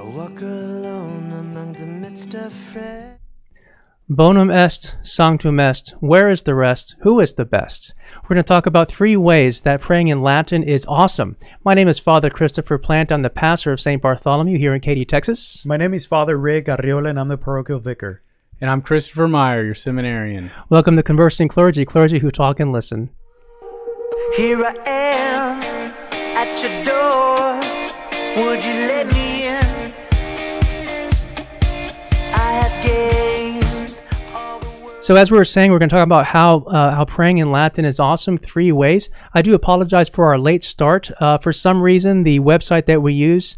walk alone among the midst of friends. Bonum est, sanctum est. Where is the rest? Who is the best? We're going to talk about 3 ways that praying in Latin is awesome. My name is Father Christopher Plant. I'm the pastor of St. Bartholomew here in Katy, Texas. My name is Father Ray Garriola, and I'm the parochial vicar. And I'm Christopher Meyer, your seminarian. Welcome to Conversing Clergy, clergy who talk and listen. Here I am at your door. Would you let me in? I have gained all the world. So as we were saying, we're going to talk about how praying in Latin is awesome, 3 ways. I do apologize for our late start. For some reason, the website that we use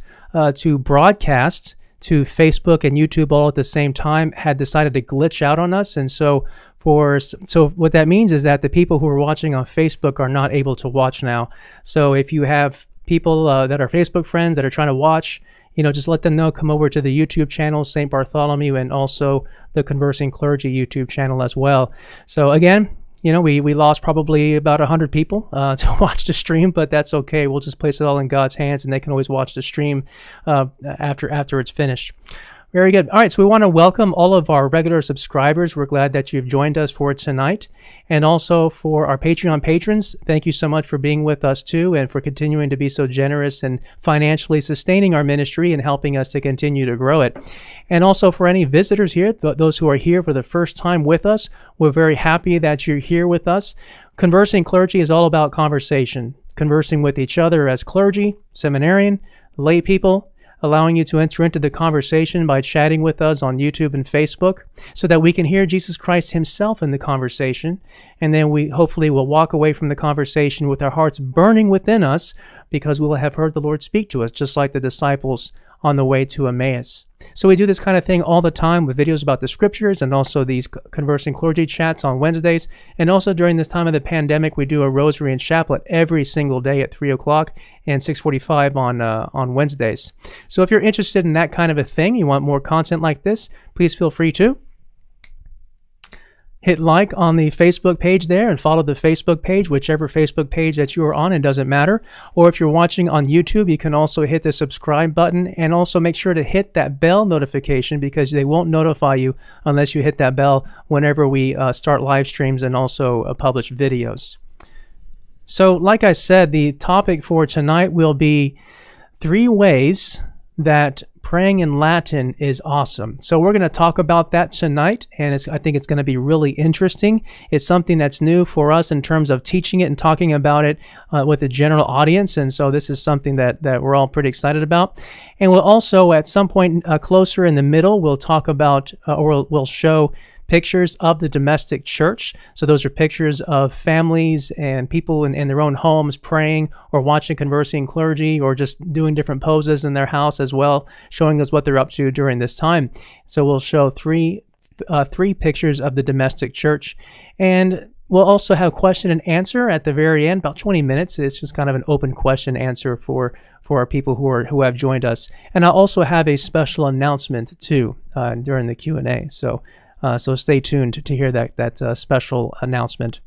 to broadcast to Facebook and YouTube all at the same time had decided to glitch out on us. And so what that means is that the people who are watching on Facebook are not able to watch now. So if you have people that are Facebook friends that are trying to watch, just let them know, come over to the YouTube channel, St. Bartholomew, and also the Conversing Clergy YouTube channel as well. So again, we lost probably about 100 people to watch the stream, but that's okay. We'll just place it all in God's hands, and they can always watch the stream after it's finished. Very good. All right, so we want to welcome all of our regular subscribers. We're glad that you've joined us for tonight. And also for our Patreon patrons, thank you so much for being with us too, and for continuing to be so generous and financially sustaining our ministry and helping us to continue to grow it. And also for any visitors here, those who are here for the first time with us, we're very happy that you're here with us. Conversing Clergy is all about conversation, conversing with each other as clergy, seminarian, lay people, allowing you to enter into the conversation by chatting with us on YouTube and Facebook so that we can hear Jesus Christ himself in the conversation. And then we hopefully will walk away from the conversation with our hearts burning within us because we will have heard the Lord speak to us, just like the disciples on the way to Emmaus. So we do this kind of thing all the time with videos about the scriptures and also these Conversing Clergy chats on Wednesdays. And also during this time of the pandemic, we do a Rosary and Chaplet every single day at 3 o'clock and 6:45 on Wednesdays. So if you're interested in that kind of a thing, you want more content like this, please feel free to hit like on the Facebook page there and follow the Facebook page, whichever Facebook page that you are on, it doesn't matter. Or if you're watching on YouTube, you can also hit the subscribe button and also make sure to hit that bell notification because they won't notify you unless you hit that bell whenever we start live streams and also publish videos. So like I said, the topic for tonight will be 3 ways that praying in Latin is awesome. So we're going to talk about that tonight, and I think it's going to be really interesting. It's something that's new for us in terms of teaching it and talking about it with a general audience, and so this is something that we're all pretty excited about. And we'll also, at some point closer in the middle, we'll talk about, or we'll show pictures of the domestic church. So those are pictures of families and people in their own homes praying or watching Conversing Clergy or just doing different poses in their house as well, showing us what they're up to during this time. So we'll show three pictures of the domestic church. And we'll also have question and answer at the very end, about 20 minutes. It's just kind of an open question answer for our people who have joined us. And I'll also have a special announcement too during the Q&A. So stay tuned to hear that special announcement.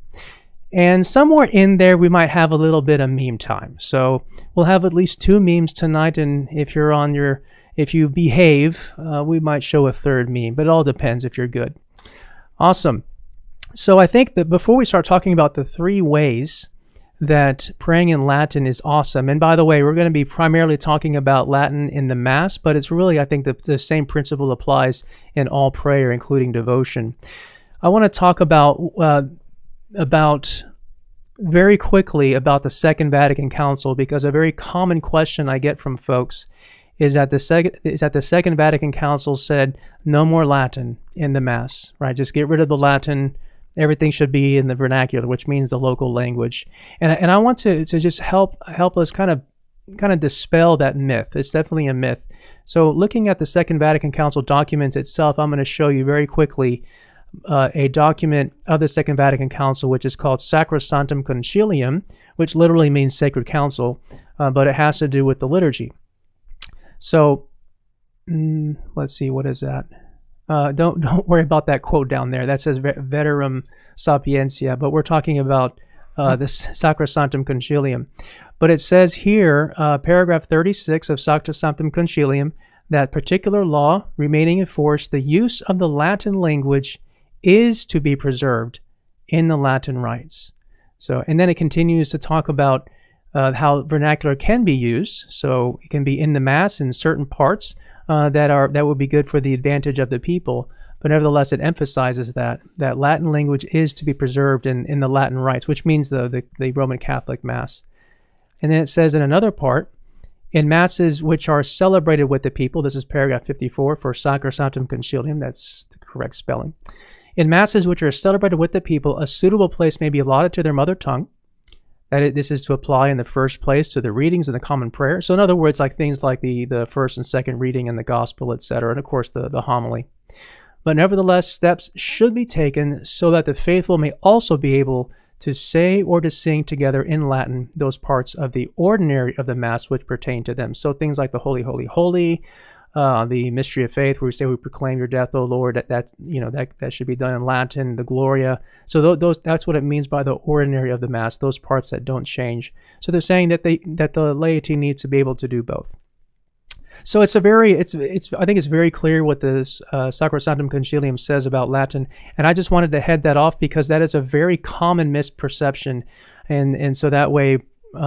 And somewhere in there, we might have a little bit of meme time. So we'll have at least 2 memes tonight. And if you behave, we might show a 3rd meme, but it all depends if you're good. Awesome. So I think that before we start talking about the 3 ways that praying in Latin is awesome. And by the way, we're going to be primarily talking about Latin in the Mass, but it's really, I think, the same principle applies in all prayer, including devotion. I want to talk about very quickly about the Second Vatican Council, because a very common question I get from folks is that the Second Vatican Council said no more Latin in the Mass, right? Just get rid of the Latin. Everything should be in the vernacular, which means the local language. And I want to just help us kind of dispel that myth. It's definitely a myth. So looking at the Second Vatican Council documents itself, I'm going to show you very quickly a document of the Second Vatican Council, which is called Sacrosanctum Concilium, which literally means Sacred Council, but it has to do with the liturgy. So let's see, what is that? Don't worry about that quote down there. That says Veterum Sapientia, but we're talking about this Sacrosanctum Concilium. But it says here, paragraph 36 of Sacrosanctum Concilium, that particular law remaining in force, the use of the Latin language is to be preserved in the Latin rites. So, and then it continues to talk about how vernacular can be used. So it can be in the Mass in certain parts that would be good for the advantage of the people. But nevertheless, it emphasizes that Latin language is to be preserved in the Latin rites, which means the Roman Catholic Mass. And then it says in another part, in Masses which are celebrated with the people, this is paragraph 54 for Sacrosanctum Concilium, that's the correct spelling. In Masses which are celebrated with the people, a suitable place may be allotted to their mother tongue. This is to apply in the first place to the readings and the common prayer. So in other words, like things like the first and second reading in the gospel, etc., and of course the homily. But nevertheless, steps should be taken so that the faithful may also be able to say or to sing together in Latin those parts of the ordinary of the Mass which pertain to them. So things like the Holy, Holy, Holy, the Mystery of Faith, where we say we proclaim your death, O Lord, that should be done in Latin, the Gloria. So that's what it means by the ordinary of the Mass, those parts that don't change. So they're saying that the laity needs to be able to do both. So I think it's very clear what this Sacrosanctum Concilium says about Latin, and I just wanted to head that off because that is a very common misperception, and so that way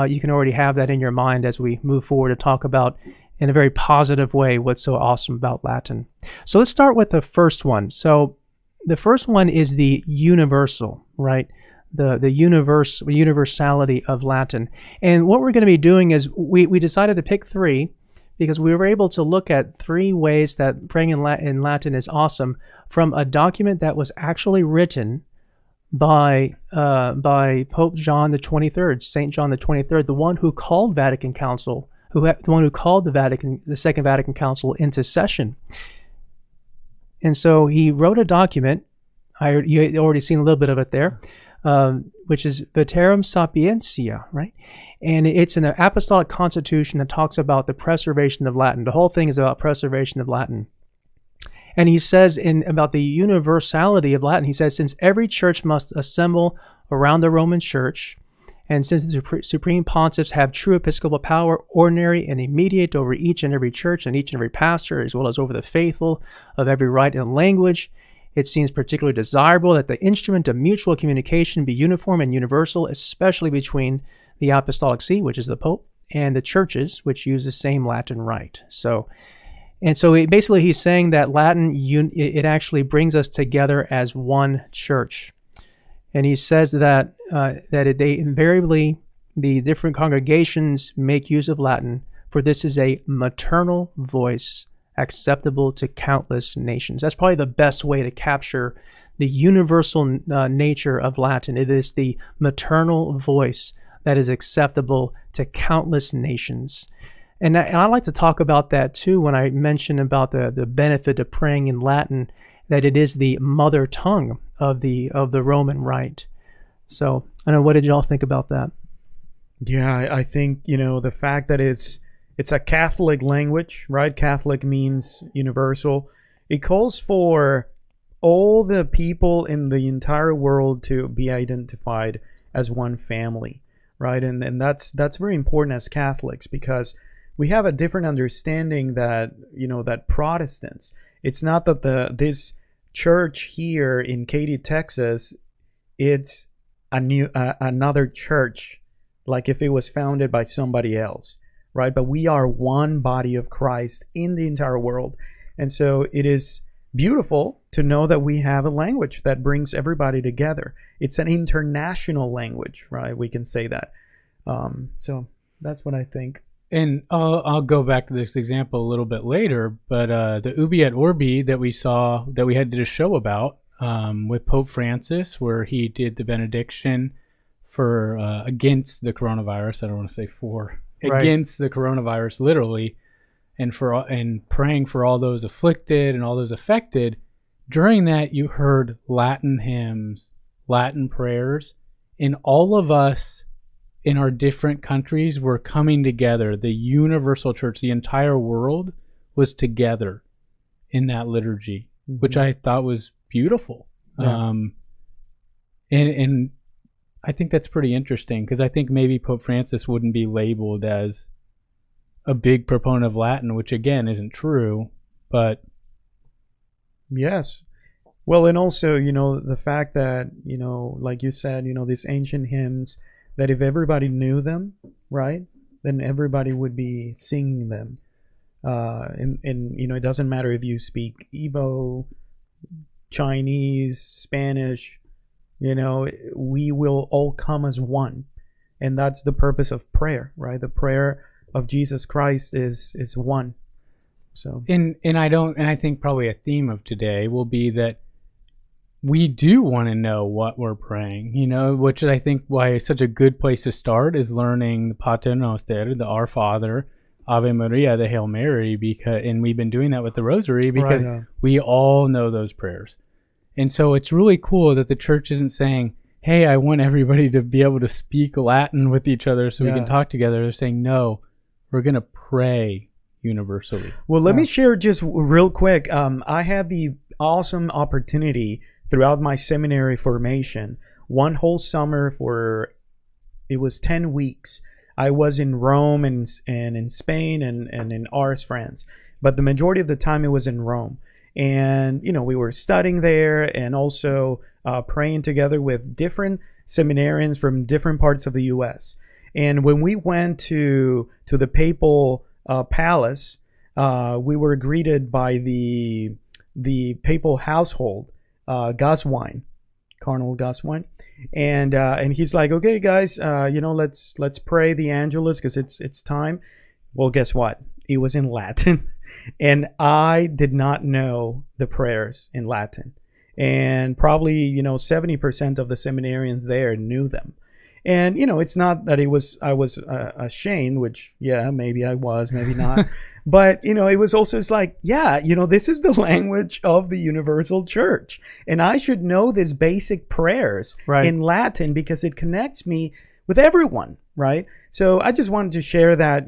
you can already have that in your mind as we move forward to talk about in a very positive way what's so awesome about Latin. So let's start with the first one. So the first one is the universal, right? The universality of Latin. And what we're going to be doing is we decided to pick three because we were able to look at three ways that praying in Latin is awesome from a document that was actually written by Pope John the 23rd, Saint John the 23rd, the one who called Vatican Council, the one who called the Second Vatican Council into session. And so he wrote a document. You already seen a little bit of it there, which is Veterum Sapientia, right? And it's an apostolic constitution that talks about the preservation of Latin. The whole thing is about preservation of Latin. And he says about the universality of Latin, he says, since every church must assemble around the Roman Church, and since the supreme pontiffs have true episcopal power, ordinary and immediate over each and every church and each and every pastor, as well as over the faithful of every rite and language, it seems particularly desirable that the instrument of mutual communication be uniform and universal, especially between the Apostolic See, which is the Pope, and the churches, which use the same Latin rite. So basically he's saying that Latin, it actually brings us together as one church. And he says that they invariably, the different congregations make use of Latin, for this is a maternal voice acceptable to countless nations. That's probably the best way to capture the universal nature of Latin. It is the maternal voice that is acceptable to countless nations. And I like to talk about that too when I mention about the benefit of praying in Latin, that it is the mother tongue of the Roman Rite. So I don't know, what did y'all think about that? Yeah, I think, the fact that it's a Catholic language, right? Catholic means universal. It calls for all the people in the entire world to be identified as one family, right? And that's very important as Catholics, because we have a different understanding that, that Protestants, it's not that this church here in Katy, Texas, it's another church, like if it was founded by somebody else, right? But we are one body of Christ in the entire world. And so it is beautiful to know that we have a language that brings everybody together. It's an international language, right? We can say that. So that's what I think. And I'll go back to this example a little bit later, but the Ubi et Orbi that we saw, that we had to show about with Pope Francis, where he did the benediction for against the coronavirus. I don't want to say for, right, against the coronavirus, literally, and praying for all those afflicted and all those affected. During that, you heard Latin hymns, Latin prayers, and all of us in our different countries were coming together. The universal church, the entire world, was together in that liturgy, mm-hmm, which I thought was beautiful. Yeah. And I think that's pretty interesting, because I think maybe Pope Francis wouldn't be labeled as a big proponent of Latin, which again isn't true, but yes. Well, and also, the fact that, like you said, these ancient hymns, that if everybody knew them, right, then everybody would be singing them. And it doesn't matter if you speak Igbo, Chinese, Spanish, we will all come as one. And that's the purpose of prayer, right? The prayer of Jesus Christ is one. So and I think probably a theme of today will be that we do want to know what we're praying, which I think why is such a good place to start is learning the Pater Noster, the Our Father, Ave Maria, the Hail Mary, and we've been doing that with the Rosary because we all know those prayers. And so it's really cool that the church isn't saying, hey, I want everybody to be able to speak Latin with each other so we can talk together. They're saying, no, we're going to pray universally. Well, let me share just real quick. I had the awesome opportunity throughout my seminary formation, one whole summer it was 10 weeks. I was in Rome and in Spain and in Ars, France. But the majority of the time it was in Rome. And, we were studying there and also praying together with different seminarians from different parts of the U.S. And when we went to the papal palace, we were greeted by the papal household, Goswine, Cardinal Goswine, and he's like, okay, guys, let's pray the Angelus because it's time. Well, guess what? It was in Latin, and I did not know the prayers in Latin, and probably 70% of the seminarians there knew them. And it's not that I was ashamed, which maybe I was, maybe not, but it was also this is the language of the Universal Church, and I should know these basic prayers in Latin because it connects me with everyone, right? So I just wanted to share that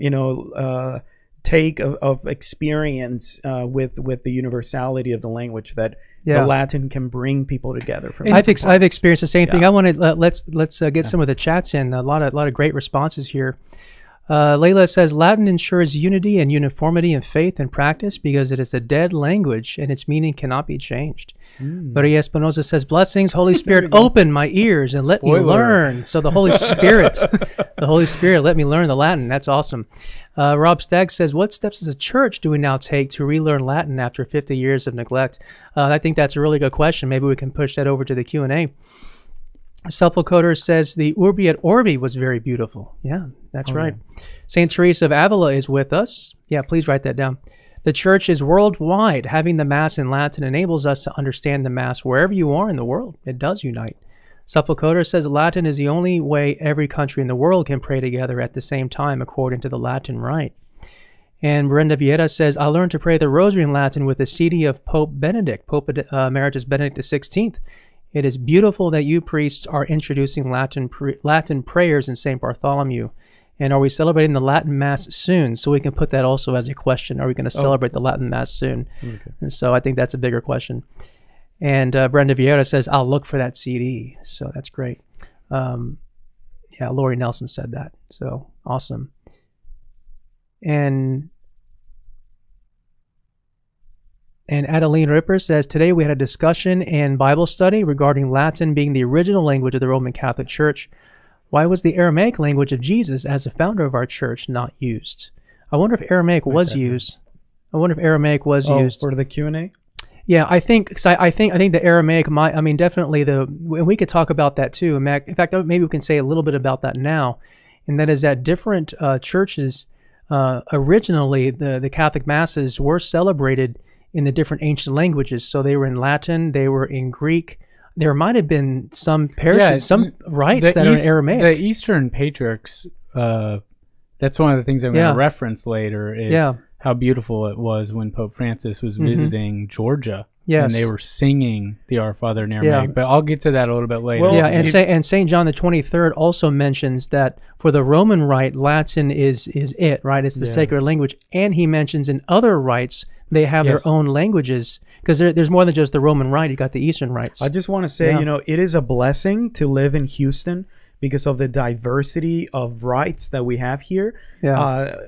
take of experience with the universality of the language that the Latin can bring people together. I've experienced the same thing. I want to let's get some of the chats in. A lot of great responses here. Layla says Latin ensures unity and uniformity in faith and practice because it is a dead language and its meaning cannot be changed. Maria Espinosa says, blessings, Holy Spirit, open my ears and let me learn. So the Holy Spirit, let me learn the Latin. That's awesome. Rob Stagg says, what steps as a church do we now take to relearn Latin after 50 years of neglect? I think that's a really good question. Maybe we can push that over to the Q&A. Sepulcoder says the Urbi et Orbi was very beautiful. Yeah, that's right. Yeah. St. Teresa of Avila is with us. Yeah, please write that down. The church is worldwide. Having the Mass in Latin enables us to understand the Mass wherever you are in the world. It does unite. Sepulcoder says Latin is the only way every country in the world can pray together at the same time according to the Latin rite. And Brenda Vieira says, I learned to pray the Rosary in Latin with the CD of Pope Benedict, Pope Emeritus Benedict XVI. It is beautiful that you priests are introducing Latin prayers in St. Bartholomew. And are we celebrating the Latin Mass soon? So we can put that also as a question. Are we going to celebrate the Latin Mass soon? Okay. And so I think that's a bigger question. And Brenda Vieira says, I'll look for that CD. So that's great. Lori Nelson said that. So awesome. And Adeline Ripper says, today we had a discussion and Bible study regarding Latin being the original language of the Roman Catholic Church. Why was the Aramaic language of Jesus as a founder of our church not used? I wonder if Aramaic was used. Used for the Q&A. Yeah, I think the Aramaic definitely we could talk about that too. In fact, maybe we can say a little bit about that now, and that is that different churches originally the Catholic masses were celebrated in the different ancient languages. So they were in Latin, they were in Greek. There might have been some parishes, some rites that are in Aramaic. The Eastern Patriarchs, that's one of the things I'm going to reference later, is how beautiful it was when Pope Francis was visiting Georgia. Yes. And they were singing the Our Father in Aramaic. But I'll get to that a little bit later. Well, and St. John the 23rd also mentions that for the Roman rite, Latin is it, right? It's the sacred language. And he mentions in other rites, they have their own languages, because there's more than just the Roman rite. You got the Eastern rites. I just want to say, it is a blessing to live in Houston, because of the diversity of rites that we have here.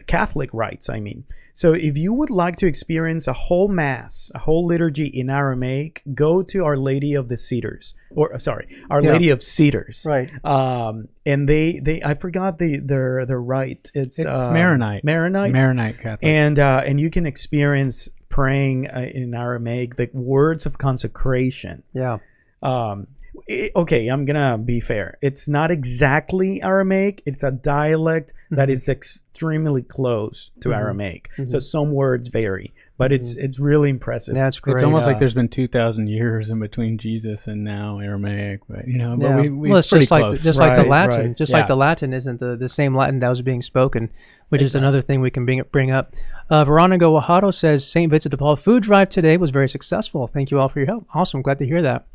Catholic rites, I mean. So if you would like to experience a whole mass, a whole liturgy in Aramaic, go to Our Lady of the Cedars, Our Lady of Cedars. Right. And they I forgot their rite. It's Maronite. Maronite Catholic. And you can experience praying in Aramaic, the words of consecration. Yeah. Okay, I'm gonna be fair. It's not exactly Aramaic. It's a dialect that is extremely close to Aramaic. So some words vary, but it's really impressive. That's great. It's almost like there's been 2,000 years in between Jesus and now Aramaic, but it's pretty just like close. like the Latin. Right. Just like the Latin isn't the same Latin that was being spoken, which is another thing we can bring up. Veronica Guajardo says St. Vincent de Paul food drive today was very successful. Thank you all for your help. Awesome, glad to hear that.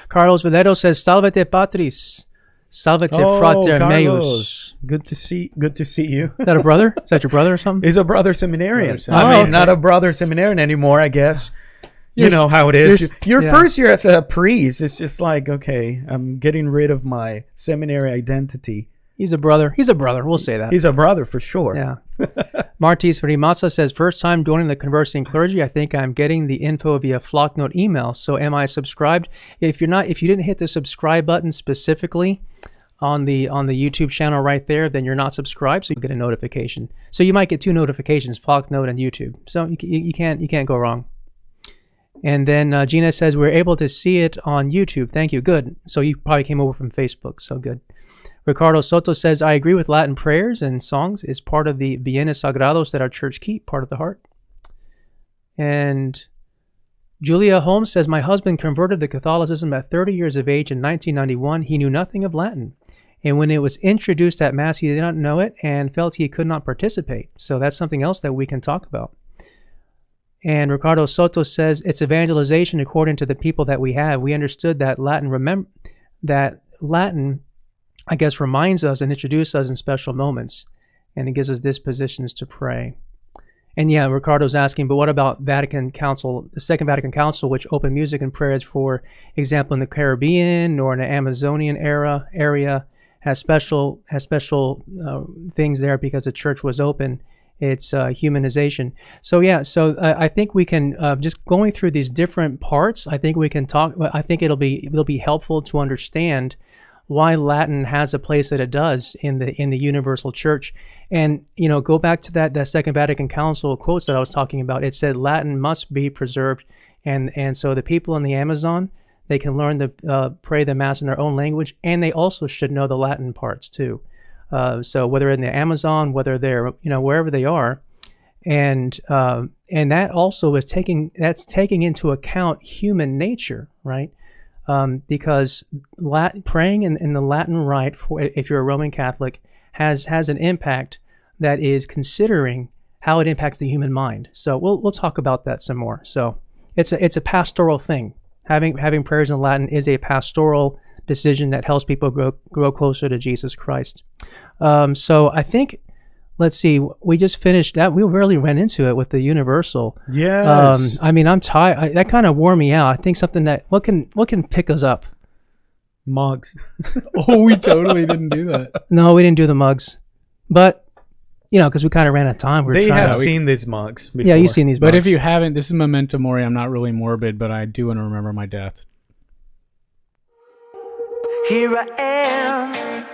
Carlos Valero says, "Salvete Patris, salvete frater meus." Good to see you. Is that a brother? Is that your brother or something? He's a brother seminarian. Okay. Not a brother seminarian anymore, I guess. You know how it is. Your first year as a priest, it's just like, okay, I'm getting rid of my seminary identity. He's a brother. He's a brother. We'll say that. He's a brother for sure. Yeah. Martis Rimasa says, first time joining the Conversing Clergy. I think I'm getting the info via Flocknote email. So am I subscribed? If you didn't hit the subscribe button specifically on the YouTube channel right there, then you're not subscribed. So you get a notification. So you might get 2 notifications, Flocknote and YouTube. So you can't go wrong. And then Gina says, we're able to see it on YouTube. Thank you. Good. So you probably came over from Facebook. So good. Ricardo Soto says, I agree with Latin prayers and songs is part of the bienes sagrados that our church keep, part of the heart. And Julia Holmes says, my husband converted to Catholicism at 30 years of age in 1991. He knew nothing of Latin. And when it was introduced at Mass, he did not know it and felt he could not participate. So that's something else that we can talk about. And Ricardo Soto says, it's evangelization according to the people that we have. We understood that Latin, I guess, reminds us and introduces us in special moments, and it gives us dispositions to pray. And yeah, Ricardo's asking, but what about Vatican Council, the Second Vatican Council, which opened music and prayers, for example, in the Caribbean or in the Amazonian area, has special things there because the church was open. It's humanization. So yeah, I think we can just going through these different parts. I think we can talk. I think it'll be helpful to understand why Latin has a place that it does in the universal church. And go back to that Second Vatican Council quotes that I was talking about. It said Latin must be preserved, and so the people in the Amazon, they can learn to pray the Mass in their own language, and they also should know the Latin parts too. So whether in the Amazon, whether they're wherever they are, and that also is taking into account human nature, right? Because praying in the Latin rite, if you're a Roman Catholic, has an impact that is considering how it impacts the human mind. So we'll talk about that some more. So it's a pastoral thing. Having prayers in Latin is a pastoral decision that helps people grow closer to Jesus Christ. So I think, let's see, we just finished that. We really ran into it with the universal. Yes. I'm tired. That kind of wore me out. I think something that what can pick us up. Mugs. Oh, we totally didn't do that. No, we didn't do the mugs, but because we kind of ran out of time. They have seen these mugs before. Yeah, you've seen these mugs. But if you haven't, this is Memento Mori. I'm not really morbid, but I do want to remember my death. Here I am.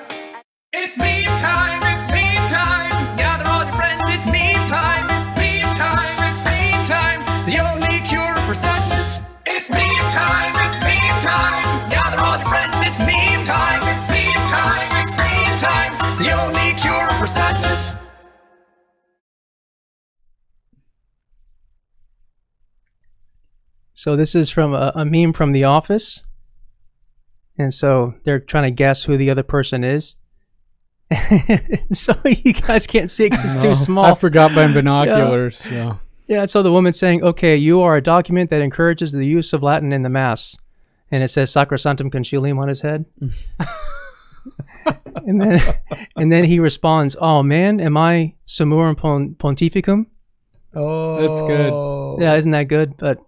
It's meme time, it's meme time. Gather all your friends, it's meme time. It's meme time, it's meme time. The only cure for sadness. It's meme time, it's meme time. Gather all your friends, it's meme time. It's meme time, it's meme time. The only cure for sadness. So this is from a meme from The Office. And so they're trying to guess who the other person is. So you guys can't see it because it's too small. I forgot my binoculars. Yeah. Yeah, so the woman's saying, okay, you are a document that encourages the use of Latin in the Mass. And it says Sacrosanctum Concilium on his head. and then he responds, oh man, am I Summorum Pontificum? Oh, that's good. Yeah, isn't that good? But,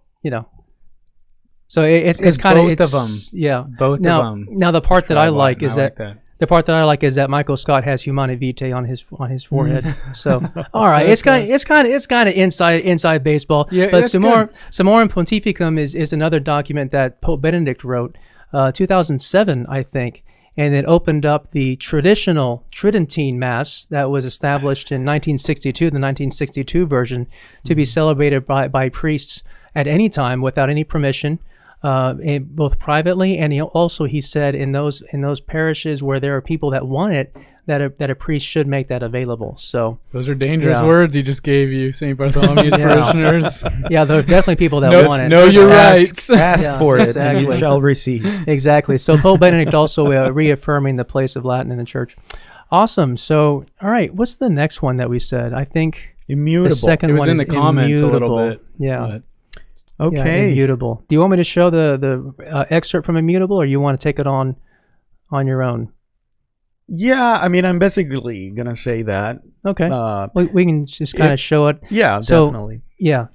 So it's kind of both of them. Yeah, both now, of them. Now the part that I like is that The part that I like is that Michael Scott has Humane Vitae on his forehead. So, all right, it's kind of inside baseball. Yeah, but that's Summorum Pontificum is another document that Pope Benedict wrote, 2007, I think, and it opened up the traditional Tridentine Mass that was established in 1962, the 1962 version, to be celebrated by priests at any time without any permission. Both privately, and he said in those parishes where there are people that want it, that a priest should make that available. So those are dangerous words he just gave you, St. Bartholomew's parishioners. Yeah, there are definitely people that want it. Know your rights. Ask for it, and you exactly. shall receive. Exactly. So Pope Benedict also reaffirming the place of Latin in the Church. Awesome. So, all right, what's the next one that we said? I think Immutable. the second It was one in is the comments immutable. a little bit. Yeah. But Okay. Yeah, immutable. Do you want me to show the excerpt from Immutable, or you want to take it on your own? Yeah, I mean, I'm basically gonna say that. Okay. We can just kind of show it. Yeah, So- definitely. Yeah.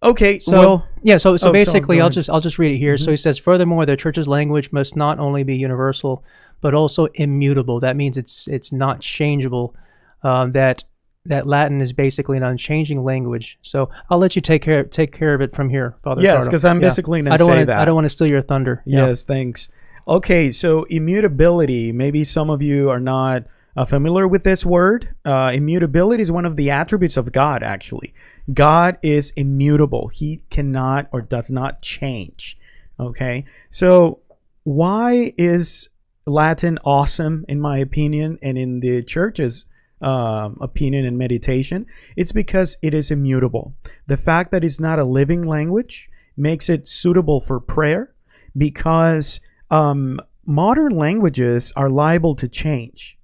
Okay. So well, so sorry, basically, go I'll ahead. just read it here. So he says, furthermore, the Church's language must not only be universal, but also immutable. That means it's not changeable. That Latin is basically an unchanging language. So I'll let you take care of it from here, Father. yes, Ricardo. because I'm Yeah. basically gonna I say that. I don't want to steal your thunder. Yeah. Yes, thanks. Okay, so immutability. Maybe some of you are not familiar with this word. Immutability is one of the attributes of God, actually. God is immutable. He cannot or does not change. Okay, so why is Latin awesome, in my opinion, and in the Church's opinion and meditation? It's because it is immutable. The fact that it's not a living language makes it suitable for prayer, because modern languages are liable to change,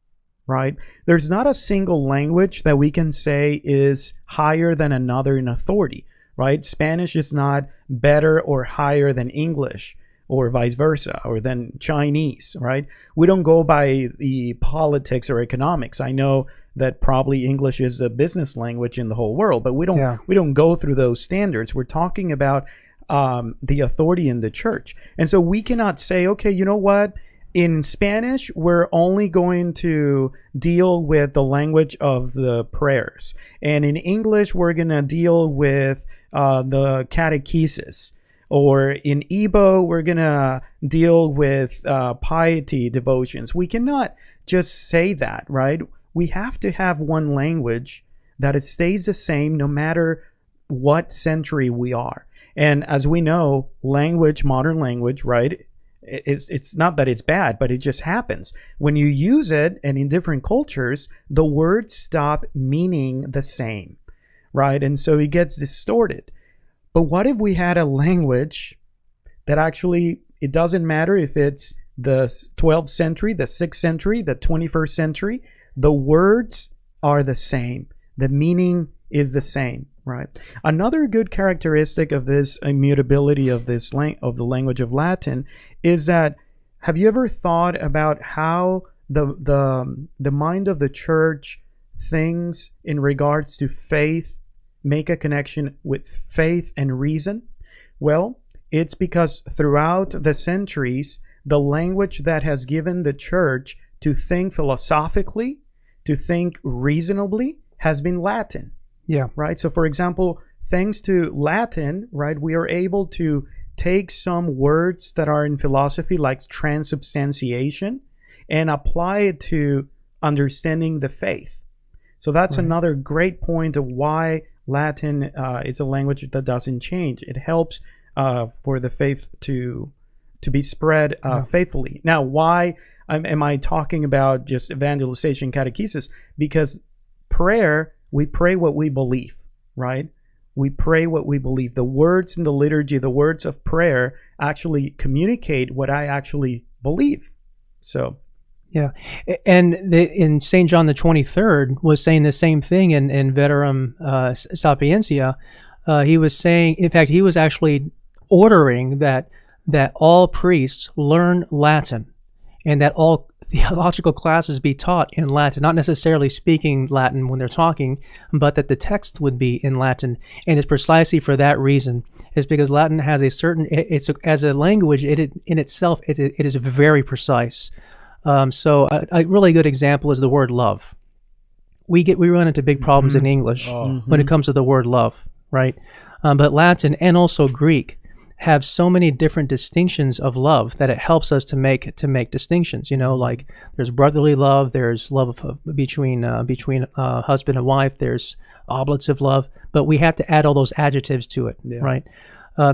right? There's not a single language that we can say is higher than another in authority, right? Spanish is not better or higher than English, or vice versa, or than Chinese, right? We don't go by the politics or economics. I know that probably English is a business language in the whole world, but we don't go through those standards. We're talking about the authority in the Church. And so we cannot say, okay, you know what? In Spanish, we're only going to deal with the language of the prayers. And in English, we're going to deal with the catechesis. Or in Igbo, we're going to deal with piety devotions. We cannot just say that, right? We have to have one language that it stays the same no matter what century we are. And as we know, language, modern language, right? It's not that it's bad, but it just happens. When you use it, and in different cultures, the words stop meaning the same, right? And so it gets distorted. But what if we had a language that actually, it doesn't matter if it's the 12th century, the 6th century, the 21st century, the words are the same. The meaning is the same, right? Another good characteristic of this immutability of this of the language of Latin is that, have you ever thought about how the mind of the Church thinks in regards to faith, make a connection with faith and reason? Well, it's because throughout the centuries, the language that has given the Church to think philosophically, to think reasonably, has been Latin. Yeah. Right? So, for example, thanks to Latin, right, we are able to take some words that are in philosophy, like transubstantiation, and apply it to understanding the faith. So that's another great point of why Latin is a language that doesn't change. It helps for the faith to be spread faithfully. Now, why am I talking about just evangelization, catechesis? Because prayer, we pray what we believe, right? We pray what we believe. The words in the liturgy, the words of prayer actually communicate what I actually believe. So, yeah. And in St. John the 23rd was saying the same thing in Veterum Sapientia. He was saying, in fact, he was actually ordering that all priests learn Latin, and that all theological classes be taught in Latin, not necessarily speaking Latin when they're talking, but that the text would be in Latin. And it's precisely for that reason. It's because Latin has a certain, as a language, it in itself, it is very precise. So a really good example is the word love. We run into big problems in English when it comes to the word love, right? But Latin and also Greek have so many different distinctions of love that it helps us to make distinctions. Like there's brotherly love, there's love between husband and wife, there's oblative love, but we have to add all those adjectives to it, right?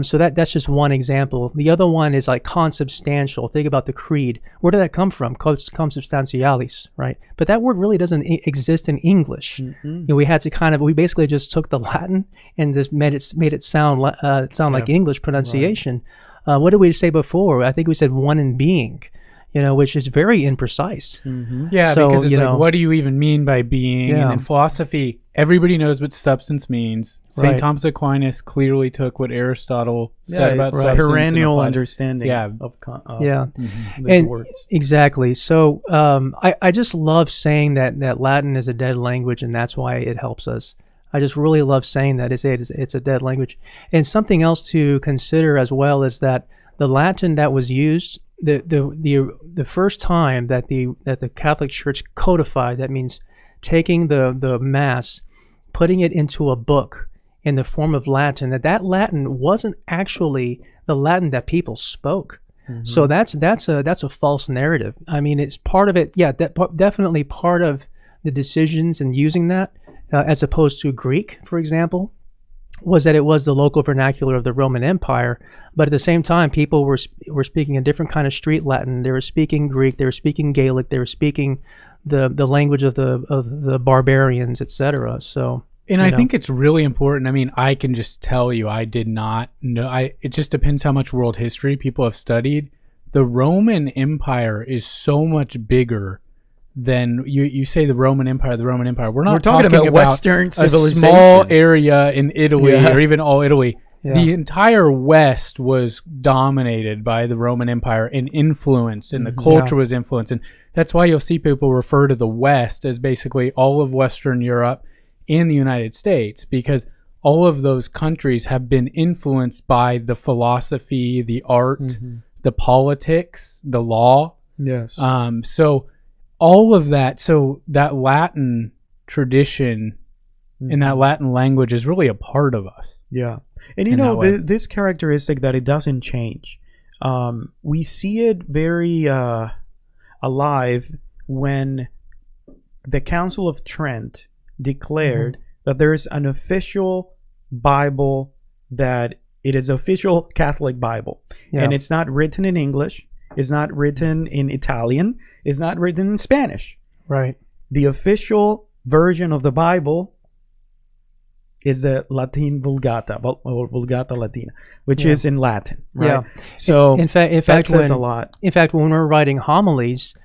So that's just one example. The other one is like consubstantial. Think about the creed. Where did that come from? Consubstantialis, right? But that word really doesn't exist in English. We basically just took the Latin and just made it sound like English pronunciation. Right. What did we say before? I think we said one in being. Which is very imprecise. Yeah, so, because it's like, what do you even mean by being? And in philosophy, everybody knows what substance means. St. Thomas Aquinas clearly took what Aristotle said about substance. Perennial understanding of these words. Exactly. So I just love saying that Latin is a dead language, and that's why it helps us. I just really love saying that it's a dead language. And something else to consider as well is that the Latin that was used, the first time that the Catholic Church codified, that means taking the Mass, putting it into a book in the form of Latin, that Latin wasn't actually the Latin that people spoke. So that's a false narrative. I mean, it's part of it. Yeah, definitely part of the decisions in using that, as opposed to Greek, for example, was that it was the local vernacular of the Roman Empire, but at the same time, people were speaking a different kind of street Latin. They were speaking Greek, they were speaking Gaelic, they were speaking the language of the barbarians, etc. So, and I think it's really important. I mean, I can just tell you, I did not know. It just depends how much world history people have studied. The Roman Empire is so much bigger than you say the Roman Empire. We're not talking about Western civilization. A small area in Italy or even all Italy. Yeah. The entire West was dominated by the Roman Empire and influenced, and the culture was influenced. And that's why you'll see people refer to the West as basically all of Western Europe and the United States, because all of those countries have been influenced by the philosophy, the art, the politics, the law. Yes. So all of that, so that Latin tradition and that Latin language is really a part of us. Yeah. And this characteristic that it doesn't change. We see it very alive when the Council of Trent declared that there's an official Bible, that it is official Catholic Bible. And it's not written in English. It's not written in Italian. It's not written in Spanish. Right. The official version of the Bible is the Latin Vulgata, or Vulgata Latina, which is in Latin. Right? Yeah. So in fact, that says a lot. In fact, when we're writing homilies,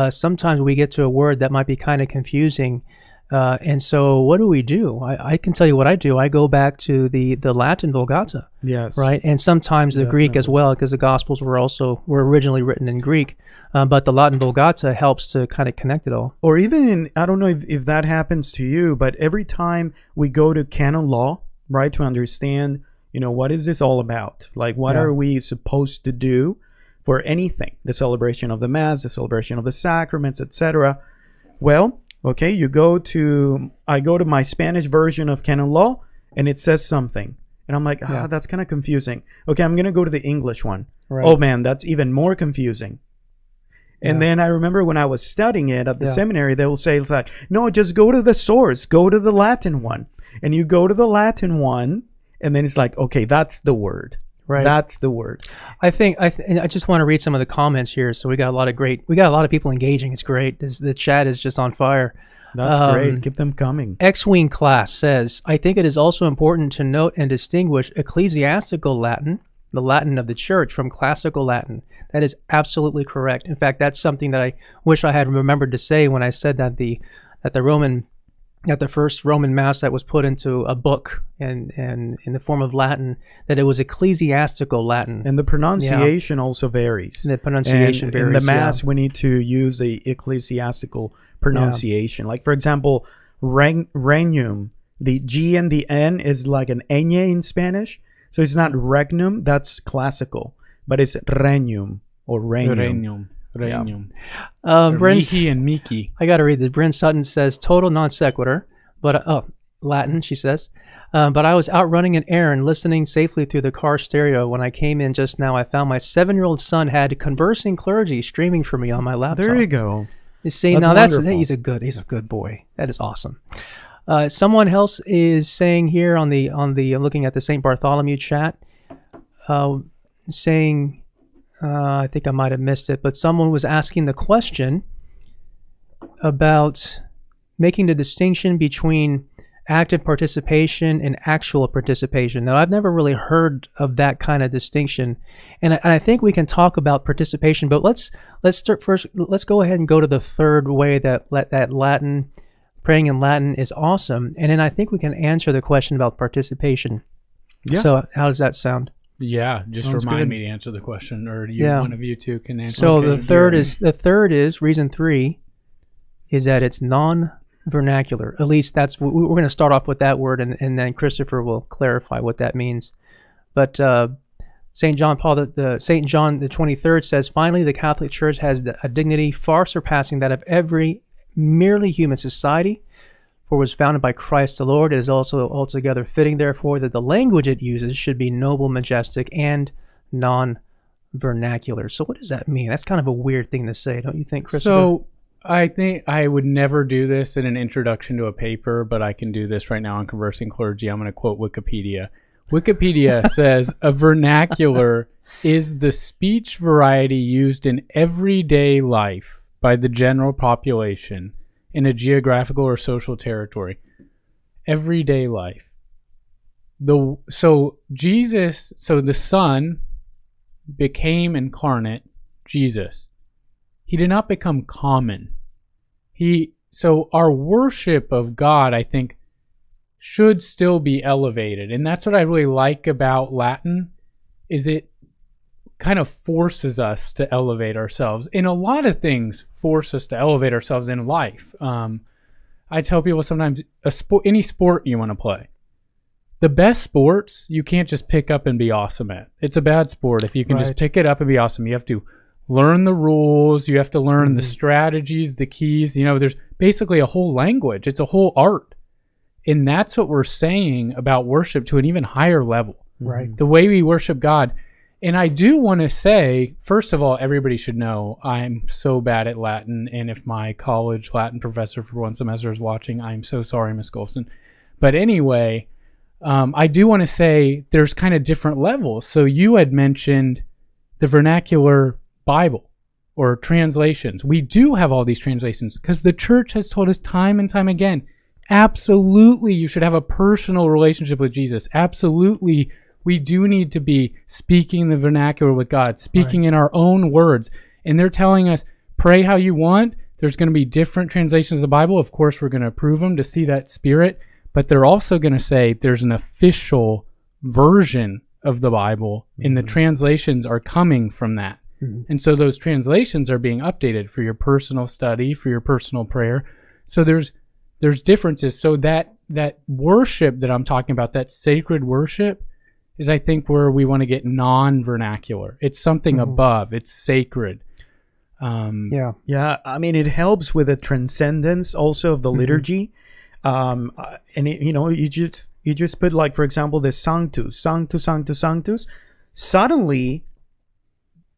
sometimes we get to a word that might be kind of confusing. And so what do? I can tell you what I do. I go back to the Latin Vulgata. Yes. Right. And sometimes the Greek as well, because the Gospels were originally written in Greek. But the Latin Vulgata helps to kind of connect it all. Or even I don't know if that happens to you, but every time we go to canon law, right, to understand, what is this all about? Like, what are we supposed to do for anything? The celebration of the Mass, the celebration of the sacraments, etc. Well, okay, I go to my Spanish version of canon law, and it says something. And I'm like, that's kind of confusing. Okay, I'm going to go to the English one. Right. Oh, man, that's even more confusing. And then I remember when I was studying it at the seminary, they will say, it's like, no, just go to the source. Go to the Latin one. And you go to the Latin one, and then it's like, okay, that's the word. Right. That's the word. I just want to read some of the comments here. So we got a lot of people engaging. It's great. The chat is just on fire. That's great. Keep them coming. X-Wing Class says, I think it is also important to note and distinguish ecclesiastical Latin, the Latin of the Church, from classical Latin. That is absolutely correct. In fact, that's something that I wish I had remembered to say when I said that the first Roman Mass that was put into a book and in the form of Latin, that it was ecclesiastical Latin. And the pronunciation also varies. The pronunciation varies. In the Mass, we need to use the ecclesiastical pronunciation. Like, for example, regnum, the G and the N is like an ñ in Spanish. So it's not regnum, that's classical. But it's regnum or regnum. Regnum. Or Bryn, mihi and Miki. I got to read this. Bryn Sutton says, total non sequitur, but, Latin, she says. But I was out running an errand, listening safely through the car stereo. When I came in just now, I found my 7-year-old son had Conversing Clergy streaming for me on my laptop. There you go. You see, That's now wonderful. he's a good boy. That is awesome. Someone else is saying here on the looking at the St. Bartholomew chat, saying, I think I might have missed it, but someone was asking the question about making the distinction between active participation and actual participation. Now, I've never really heard of that kind of distinction, and I think we can talk about participation. But let's start first. Let's go ahead and go to the third way that Latin, praying in Latin, is awesome, and then I think we can answer the question about participation. Yeah. So, how does that sound? Yeah, just Sounds remind good. me to answer the question, or one of you two can answer. So Okay, the third is reason 3 is that it's non-vernacular. At least that's we're going to start off with that word, and then Christopher will clarify what that means. But Saint John the 23rd says, finally, the Catholic Church has a dignity far surpassing that of every merely human society. For was founded by Christ the Lord. It is also altogether fitting, therefore, that the language it uses should be noble, majestic, and non-vernacular. So what does that mean? That's kind of a weird thing to say, don't you think, Christopher? So I think I would never do this in an introduction to a paper, but I can do this right now on Conversing Clergy. I'm going to quote Wikipedia. Wikipedia says, a vernacular is the speech variety used in everyday life by the general population in a geographical or social territory. Everyday life. So the Son became incarnate, Jesus. He did not become common. So our worship of God, I think, should still be elevated. And that's what I really like about Latin, is it kind of forces us to elevate ourselves. And a lot of things force us to elevate ourselves in life. I tell people sometimes, any sport you want to play, the best sports you can't just pick up and be awesome at. It's a bad sport if you can just pick it up and be awesome. You have to learn the rules. You have to learn the strategies, the keys. There's basically a whole language. It's a whole art. And that's what we're saying about worship to an even higher level. Right. The way we worship God. And I do want to say, first of all, everybody should know I'm so bad at Latin. And if my college Latin professor for one semester is watching, I'm so sorry, Miss Golson. But anyway, I do want to say there's kind of different levels. So you had mentioned the vernacular Bible or translations. We do have all these translations because the church has told us time and time again, absolutely, you should have a personal relationship with Jesus. Absolutely, we do need to be speaking the vernacular with God, speaking in our own words. And they're telling us, pray how you want. There's going to be different translations of the Bible. Of course, we're going to approve them to see that spirit. But they're also going to say there's an official version of the Bible, and the translations are coming from that. And so those translations are being updated for your personal study, for your personal prayer. So there's differences. So that worship that I'm talking about, that sacred worship, is I think where we want to get non-vernacular. It's something above. It's sacred. Yeah. I mean, it helps with the transcendence also of the liturgy. And you just put, like, for example, the Sanctus, Sanctus, Sanctus, Sanctus. Suddenly,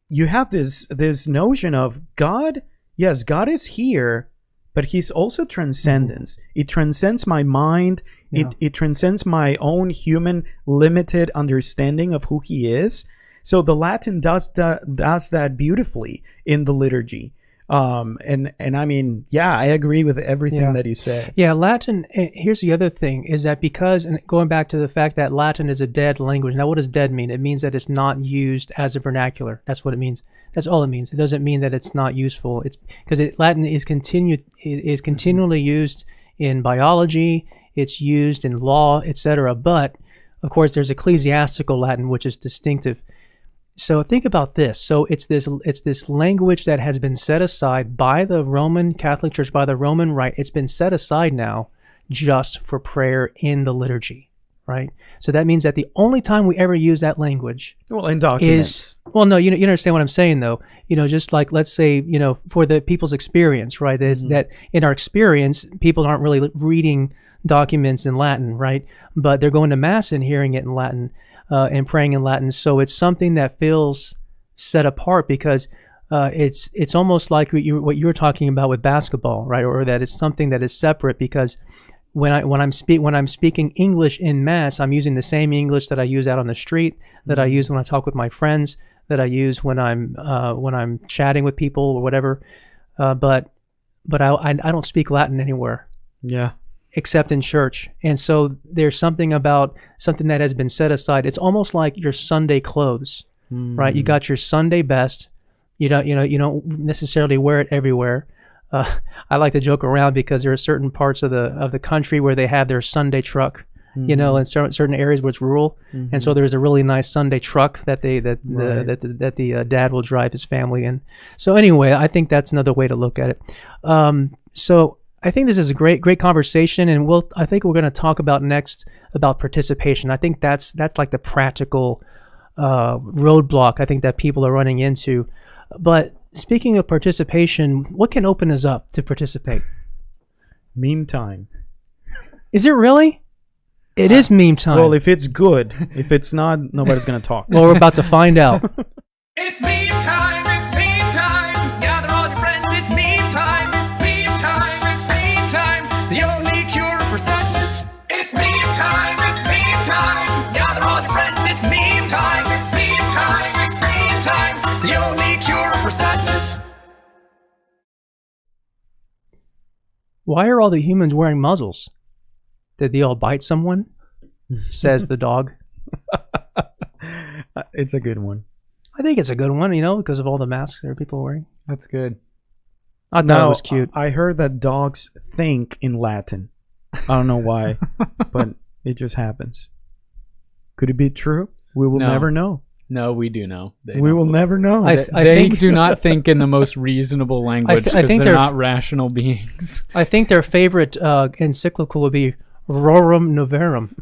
you have this notion of God. Yes, God is here, but He's also transcendence. It transcends my mind. Yeah. It transcends my own human limited understanding of who He is. So the Latin does that beautifully in the liturgy. And I mean, I agree with everything that you said. Yeah, Latin, here's the other thing, is that because, and going back to the fact that Latin is a dead language. Now, what does dead mean? It means that it's not used as a vernacular. That's what it means. That's all it means. It doesn't mean that it's not useful. It's because Latin is continually used in biology, it's used in law, etc. But, of course, there's ecclesiastical Latin, which is distinctive. So think about this. So it's this language that has been set aside by the Roman Catholic Church, by the Roman Rite. It's been set aside now just for prayer in the liturgy. right? So that means that the only time we ever use that language Well, in documents. is, well, no, you understand what I'm saying, though. Just like, let's say, for the people's experience, right? Is that in our experience, people aren't really reading documents in Latin, right? But they're going to Mass and hearing it in Latin and praying in Latin. So it's something that feels set apart because it's almost like what you were talking about with basketball, right? Or that it's something that is separate because when I'm speaking English in Mass, I'm using the same English that I use out on the street, that I use when I talk with my friends, that I use when I'm chatting with people or whatever. But I don't speak Latin anywhere. Yeah. Except in church. And so there's something about something that has been set aside. It's almost like your Sunday clothes, right? You got your Sunday best. You don't necessarily wear it everywhere. I like to joke around because there are certain parts of the country where they have their Sunday truck, in certain areas where it's rural, and so there's a really nice Sunday truck that the dad will drive his family in. So anyway, I think that's another way to look at it. So I think this is a great conversation, and I think we're going to talk about next about participation. I think that's like the practical roadblock I think that people are running into. But speaking of participation, what can open us up to participate? Meme time. Is it really? It is meme time. Well, if it's good. If it's not, nobody's going to talk. Well, we're about to find out. It's meme time, it's meme time. Gather all your friends, it's meme time. It's meme time, it's meme time. The only cure for sadness. It's meme time, it's meme time. Gather all your friends, it's meme time. It's meme time, it's meme time. The only cure for sadness. Why are all the humans wearing muzzles? Did they all bite someone? Says the dog. It's a good one. I think it's a good one, because of all the masks that people are wearing. That's good. I thought it was cute. I heard that dogs think in Latin. I don't know why, but it just happens. Could it be true? We will never know. No, we do know. We will never know. I They think do not think in the most reasonable language because think they're they're- not rational beings. I think their favorite encyclical would be Rorum Novarum.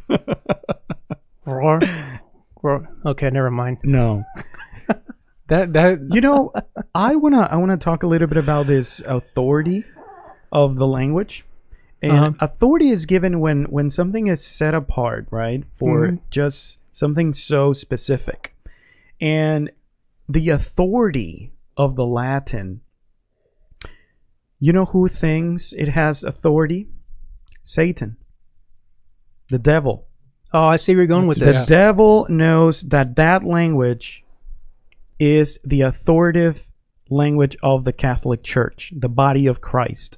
Roar. Okay, never mind. No. That I wanna talk a little bit about this authority of the language. And authority is given when something is set apart, right? For just something so specific. And the authority of the Latin, who thinks it has authority? Satan. The devil. Oh, I see where you're going with this. The devil knows that language is the authoritative language of the Catholic Church, the body of Christ.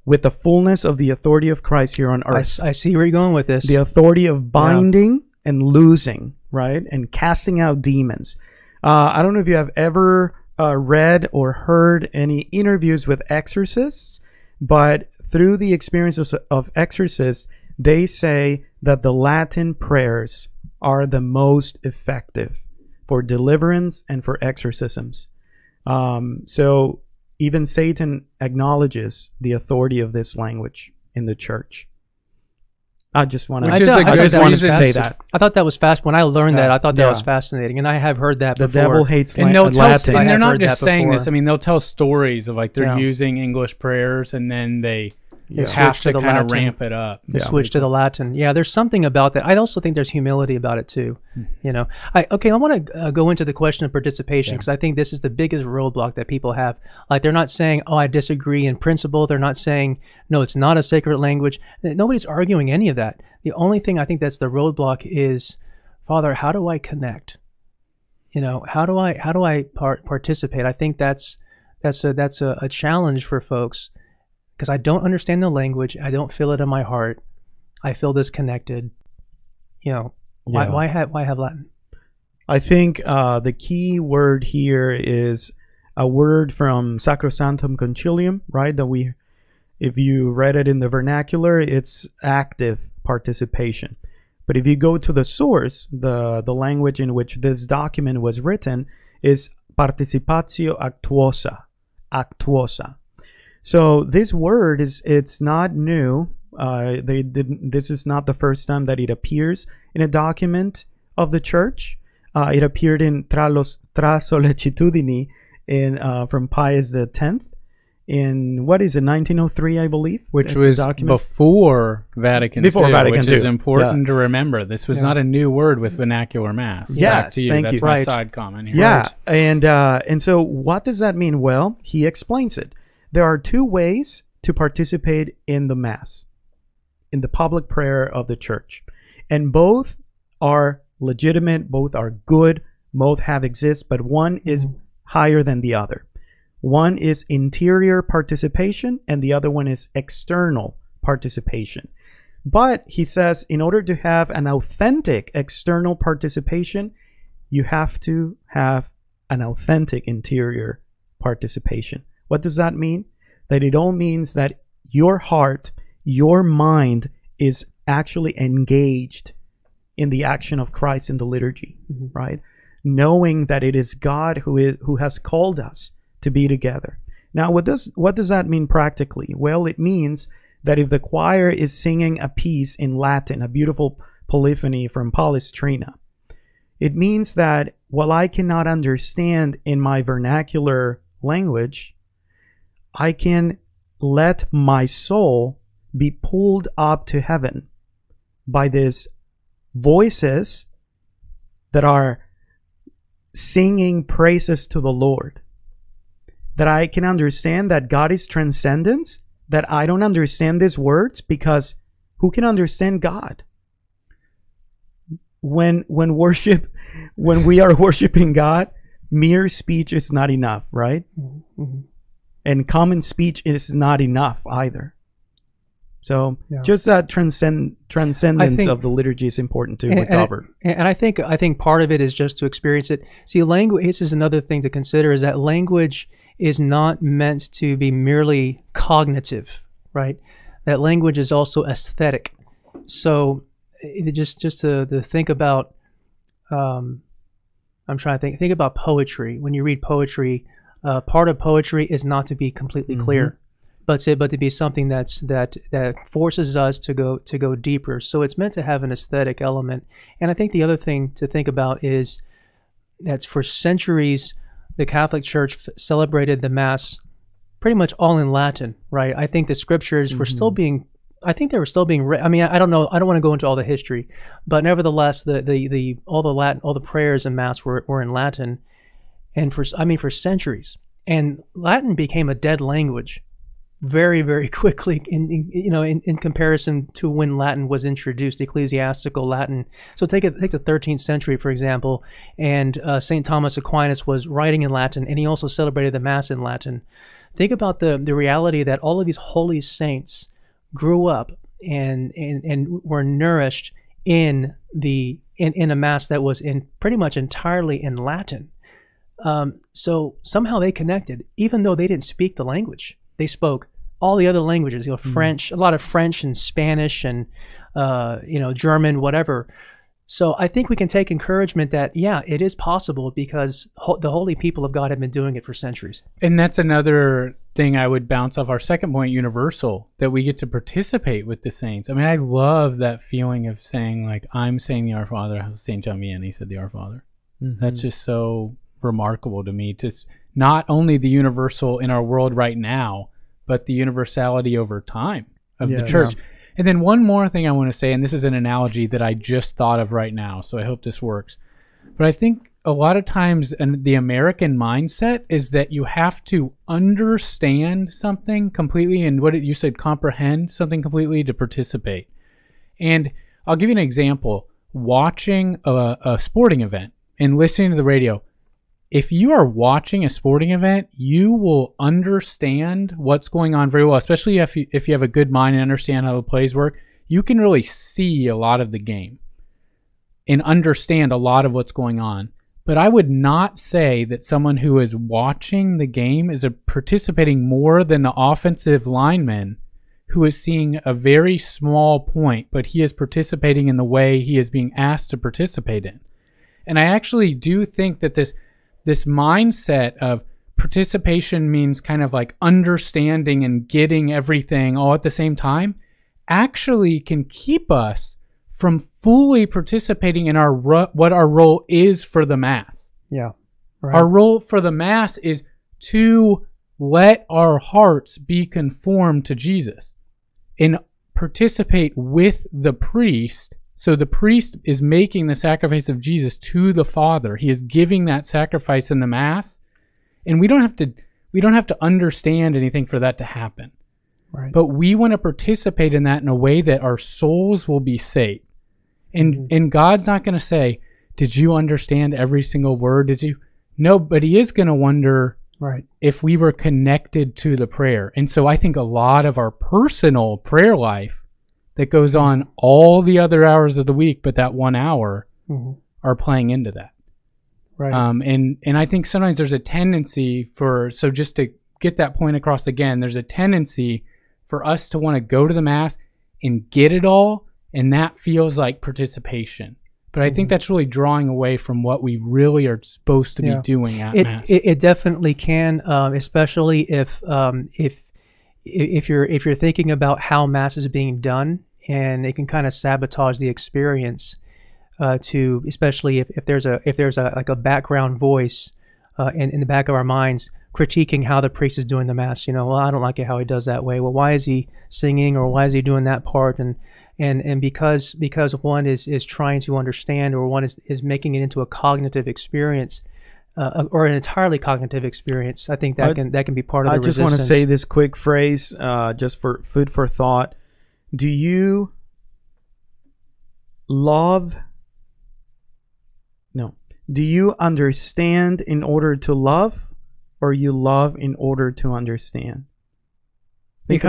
With the fullness of the authority of Christ here on earth. I see where you're going with this. The authority of binding and loosing, right? And casting out demons. I don't know if you have ever read or heard any interviews with exorcists, but through the experiences of exorcists, they say that the Latin prayers are the most effective for deliverance and for exorcisms. So even Satan acknowledges the authority of this language in the church. I just want to. Which is a I good just wanted to reason. say that I thought that was fast. When I learned that, I thought that Yeah. was fascinating, and I have heard that the before. devil hates and they'll tell, Latin. and I they're have not heard just that saying before. this. I mean, they'll tell stories of like they're Yeah. using English prayers, and then they They have switch to to the kind of Latin. ramp it up. They switch to the Latin. Yeah, there's something about that. I also think there's humility about it too. I want to go into the question of participation because I think this is the biggest roadblock that people have. Like they're not saying, "Oh, I disagree in principle." They're not saying, "No, it's not a sacred language." Nobody's arguing any of that. The only thing I think that's the roadblock is, Father, how do I connect? How do I participate? I think that's a challenge for folks. Because I don't understand the language, I don't feel it in my heart. I feel disconnected. Why have Latin? I think the key word here is a word from Sacrosanctum Concilium, right? That if you read it in the vernacular, it's active participation. But if you go to the source, the language in which this document was written is participatio actuosa. So this word it's not new. They didn't. This is not the first time that it appears in a document of the church. It appeared in Tra Solecitudini from Pius X in, what is it, 1903, I believe? Which was before Vatican II, which is important to remember. This was not a new word with vernacular Mass. Yes, thank That's you. my side comment here. Yeah, and so what does that mean? Well, he explains it. There are two ways to participate in the Mass, in the public prayer of the church. And both are legitimate, both are good, both have exist, but one is higher than the other. One is interior participation, and the other one is external participation. But he says, in order to have an authentic external participation, you have to have an authentic interior participation. What does that mean? That it all means that your heart, your mind is actually engaged in the action of Christ in the liturgy, right? Knowing that it is God who has called us to be together. Now, what does that mean practically? Well, it means that if the choir is singing a piece in Latin, a beautiful polyphony from Palestrina, it means that while I cannot understand in my vernacular language, I can let my soul be pulled up to heaven by these voices that are singing praises to the Lord. That I can understand that God is transcendence, that I don't understand these words, because who can understand God? When we are worshiping God, mere speech is not enough, right? And common speech is not enough either. So just that transcendence of the liturgy is important to recover. And I think part of it is just to experience it. See, language. This is another thing to consider: is that language is not meant to be merely cognitive, right? That language is also aesthetic. So just to think about, I'm trying to think about poetry. When you read poetry, part of poetry is not to be completely clear, but to be something that forces us to go deeper. So it's meant to have an aesthetic element. And I think the other thing to think about is that for centuries, the Catholic Church celebrated the Mass pretty much all in Latin, right? I think the scriptures were still being, I think they were still being I mean, I don't know, I don't want to go into all the history, but nevertheless, all the prayers in Mass were in Latin, and for centuries. And Latin became a dead language very, very quickly in comparison to when Latin was introduced, ecclesiastical Latin. So take the 13th century, for example, and St. Thomas Aquinas was writing in Latin, and he also celebrated the Mass in Latin. Think about the reality that all of these holy saints grew up and were nourished in a Mass that was in pretty much entirely in Latin. So somehow they connected, even though they didn't speak the language. They spoke all the other languages, French, a lot of French and Spanish and German, whatever. So I think we can take encouragement that it is possible, because the holy people of God have been doing it for centuries. And that's another thing I would bounce off our second point, universal, that we get to participate with the saints. I mean, I love that feeling of saying, like, I'm saying the Our Father, how St. John Vianney said the Our Father. That's just so remarkable to me, to not only the universal in our world right now, but the universality over time of the church. And then one more thing I want to say, and this is an analogy that I just thought of right now, so I hope this works. But I think a lot of times the American mindset is that you have to understand something completely, and you said comprehend something completely to participate. And I'll give you an example. Watching a sporting event and listening to the radio, if you are watching a sporting event, you will understand what's going on very well, especially if you have a good mind and understand how the plays work. You can really see a lot of the game and understand a lot of what's going on. But I would not say that someone who is watching the game is participating more than the offensive lineman who is seeing a very small point, but he is participating in the way he is being asked to participate in. And I actually do think that this mindset of participation means kind of like understanding and getting everything all at the same time actually can keep us from fully participating in what our role is for the Mass. Yeah. Right. Our role for the Mass is to let our hearts be conformed to Jesus and participate with the priest. So the priest is making the sacrifice of Jesus to the Father. He is giving that sacrifice in the Mass, and we don't have to understand anything for that to happen. Right. But we want to participate in that in a way that our souls will be saved. And God's not going to say, "Did you understand every single word? Did you?" No, but he is going to wonder if we were connected to the prayer. And so I think a lot of our personal prayer life that goes on all the other hours of the week, but that 1 hour, are playing into that. Right. And I think sometimes there's a tendency so just to get that point across again, there's a tendency for us to want to go to the Mass and get it all, and that feels like participation. But I think that's really drawing away from what we really are supposed to be doing at Mass. It definitely can, especially if you're thinking about how Mass is being done, and it can kind of sabotage the experience. Especially if there's a background voice in the back of our minds critiquing how the priest is doing the Mass. Well, I don't like it how he does that way. Well, why is he singing, or why is he doing that part? And because one is trying to understand, or one is making it into a cognitive experience, or an entirely cognitive experience, I think that can be part of the resistance. I just want to say this quick phrase, just for food for thought. Do you understand in order to love, or you love in order to understand? Think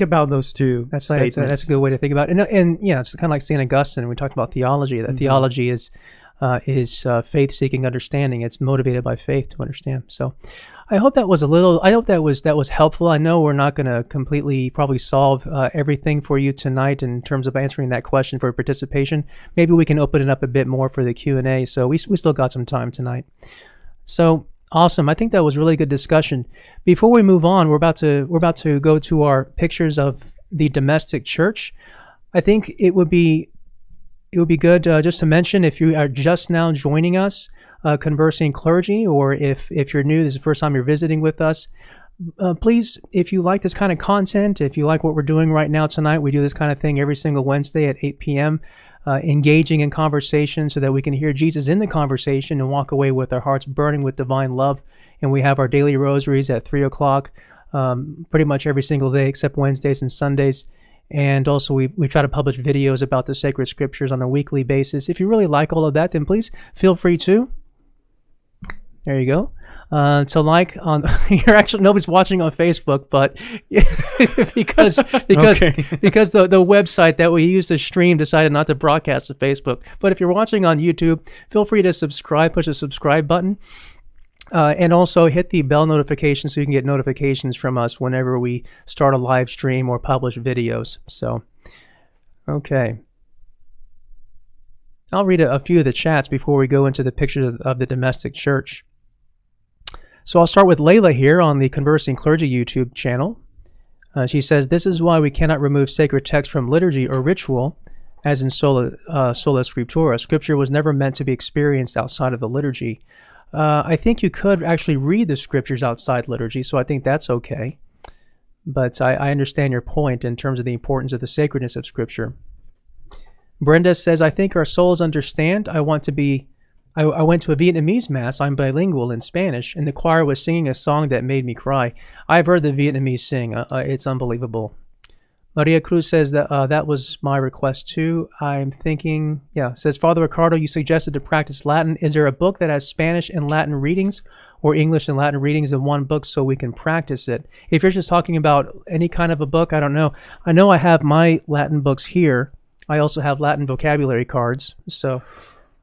about those two statements. That's a good way to think about it. And yeah, it's kind of like St. Augustine. We talked about theology. That theology is faith-seeking understanding. It's motivated by faith to understand. So, I hope that was that was helpful. I know we're not going to completely probably solve everything for you tonight in terms of answering that question for participation. Maybe we can open it up a bit more for the Q&A. So we still got some time tonight. So. Awesome. I think that was really good discussion. Before we move on, we're about to go to our pictures of the domestic church. I think it would be good just to mention, if you are just now joining us, Conversing Clergy, or if you're new, this is the first time you're visiting with us, please, if you like this kind of content, if you like what we're doing right now tonight, we do this kind of thing every single Wednesday at 8 p.m., engaging in conversation so that we can hear Jesus in the conversation and walk away with our hearts burning with divine love. And we have our daily rosaries at 3 o'clock pretty much every single day except Wednesdays and Sundays. And also we try to publish videos about the sacred scriptures on a weekly basis. If you really like all of that, then please feel free to. There you go. To like on you're actually nobody's watching on Facebook, but because the website that we use to stream decided not to broadcast to Facebook. But if you're watching on YouTube, feel free to subscribe, push the subscribe button, and also hit the bell notification so you can get notifications from us whenever we start a live stream or publish videos. So, okay. I'll read a few of the chats before we go into the pictures of the domestic church. So I'll start with Layla here on the Conversing Clergy YouTube channel. She says, "This is why we cannot remove sacred text from liturgy or ritual, as in sola scriptura. Scripture was never meant to be experienced outside of the liturgy." I think you could actually read the scriptures outside liturgy, so I think that's okay. But I understand your point in terms of the importance of the sacredness of Scripture. Brenda says, "I think our souls understand. I went to a Vietnamese Mass. I'm bilingual in Spanish, and the choir was singing a song that made me cry. I've heard the Vietnamese sing. It's unbelievable." Maria Cruz says that was my request too. I'm thinking, says, "Father Ricardo, you suggested to practice Latin. Is there a book that has Spanish and Latin readings, or English and Latin readings in one book so we can practice it?" If you're just talking about any kind of a book, I don't know. I know I have my Latin books here. I also have Latin vocabulary cards, so...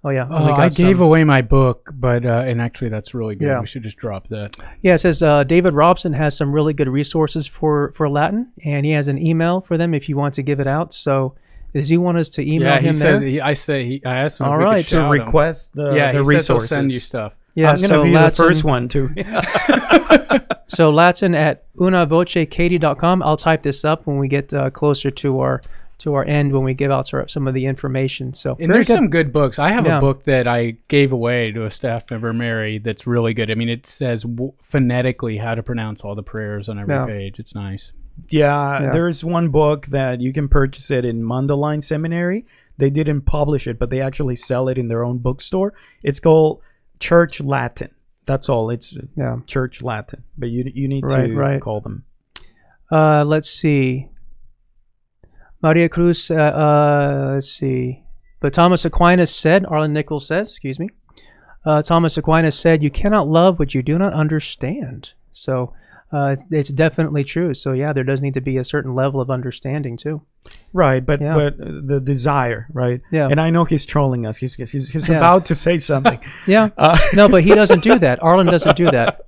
I gave away my book, but and actually that's really good. Yeah. We should just drop that. Yeah, it says David Robson has some really good resources for Latin, and he has an email for them if you want to give it out. So does he want us to email him there? I asked him all right, to request the resources. He'll send you stuff. Yeah, I'm going to be the first one to. So Latin at unavocekatie.com. I'll type this up when we get closer to our end, when we give out some of the information. So And there's good. some good books. I have Yeah. a book that I gave away to a staff member, Mary, that's really good. I mean, it says phonetically how to pronounce all the prayers on every Yeah. page. It's nice. Yeah, there's one book that you can purchase it in Mundelein Seminary. They didn't publish it, but they actually sell it in their own bookstore. It's called Church Latin. That's all. It's Church Latin. But you need to call them. Let's see. Maria Cruz, let's see. But Thomas Aquinas said, Arlen Nichols says, excuse me. Thomas Aquinas said, you cannot love what you do not understand. So it's definitely true. So yeah, there does need to be a certain level of understanding too. Right, but the desire, right? Yeah. And I know he's trolling us. He's about to say something. Yeah. No, but he doesn't do that. Arlen doesn't do that.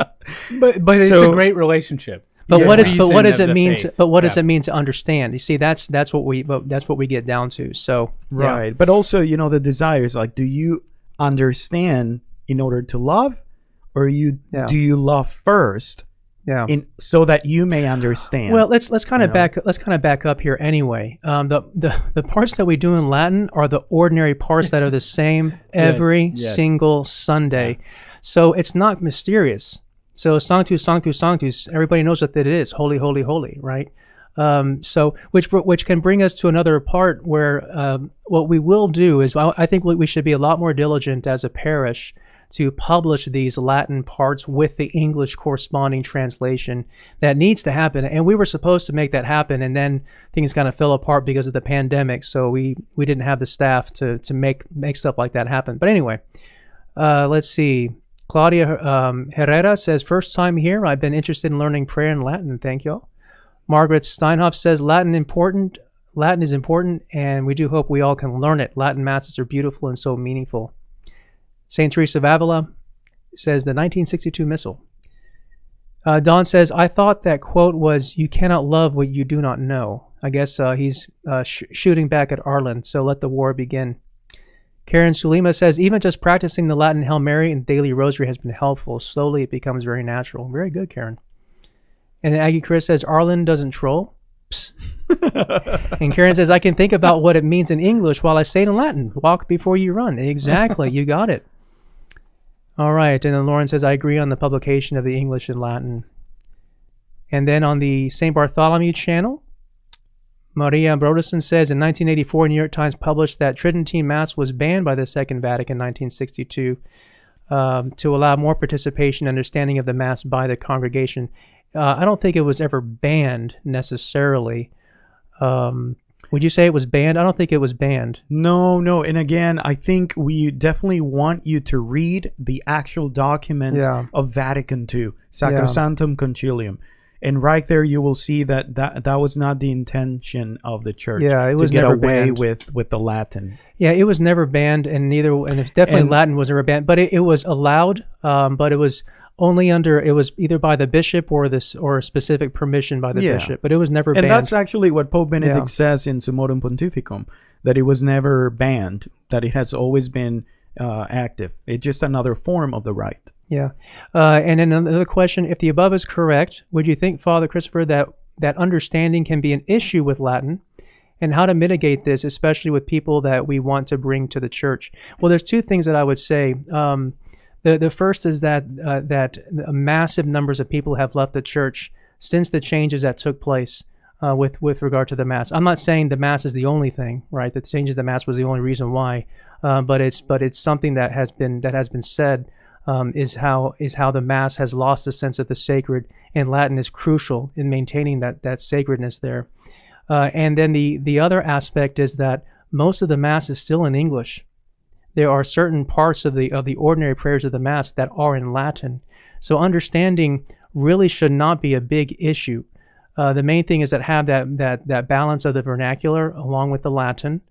But it's a great relationship. But what does Reason it of mean? the faith. But what does it mean to understand? You see, that's what we get down to. So right, but also the desires. Like, do you understand in order to love, or do you love first? Yeah. So that you may understand. Well, let's kind of back up here anyway. The parts that we do in Latin are the ordinary parts that are the same every single Sunday. So it's not mysterious. So Sanctus, Sanctus, Sanctus, everybody knows what that it is. Holy, holy, holy, right? So which can bring us to another part where what we will do is, I think we should be a lot more diligent as a parish to publish these Latin parts with the English corresponding translation. That needs to happen. And we were supposed to make that happen, and then things kind of fell apart because of the pandemic. So we didn't have the staff to make stuff like that happen. But anyway, let's see. Claudia Herrera says, first time here. I've been interested in learning prayer in Latin. Thank you all. Margaret Steinhoff says, Latin is important, and we do hope we all can learn it. Latin masses are beautiful and so meaningful. St. Teresa of Avila says the 1962 Missal. Don says, I thought that quote was, you cannot love what you do not know. I guess he's shooting back at Arlen, so let the war begin. Karen Sulima says, even just practicing the Latin Hail Mary and daily Rosary has been helpful. Slowly it becomes very natural. Very good, Karen. And then Aggie Chris says, Arlen doesn't troll. And Karen says, I can think about what it means in English while I say it in Latin. Walk before you run. Exactly. You got it. All right. And then Lauren says, I agree on the publication of the English and Latin. And then on the St. Bartholomew channel, Maria Broderson says, in 1984, New York Times published that Tridentine Mass was banned by the Second Vatican in 1962 to allow more participation and understanding of the Mass by the congregation. I don't think it was ever banned necessarily. Would you say it was banned? I don't think it was banned. No. And again, I think we definitely want you to read the actual documents of Vatican II, Sacrosanctum Concilium. And right there, you will see that was not the intention of the church. Yeah, it was to get never away banned. with the Latin. Yeah, it was never banned, and it's definitely Latin was never banned. But it was allowed, but it was only it was either by the bishop or a specific permission by the bishop. But it was never banned. And that's actually what Pope Benedict says in Summorum Pontificum, that it was never banned, that it has always been active. It's just another form of the rite. Yeah. And then another question, if the above is correct, would you think, Father Christopher, that understanding can be an issue with Latin, and how to mitigate this, especially with people that we want to bring to the church? Well, there's two things that I would say. The first is that massive numbers of people have left the church since the changes that took place with regard to the Mass. I'm not saying the Mass is the only thing, right? That the changes of the Mass was the only reason why, but it's something that has been said. Is how the Mass has lost the sense of the sacred, and Latin is crucial in maintaining that sacredness there. And then the other aspect is that most of the Mass is still in English. There are certain parts of the ordinary prayers of the Mass that are in Latin. So understanding really should not be a big issue. The main thing is that have that balance of the vernacular along with the Latin,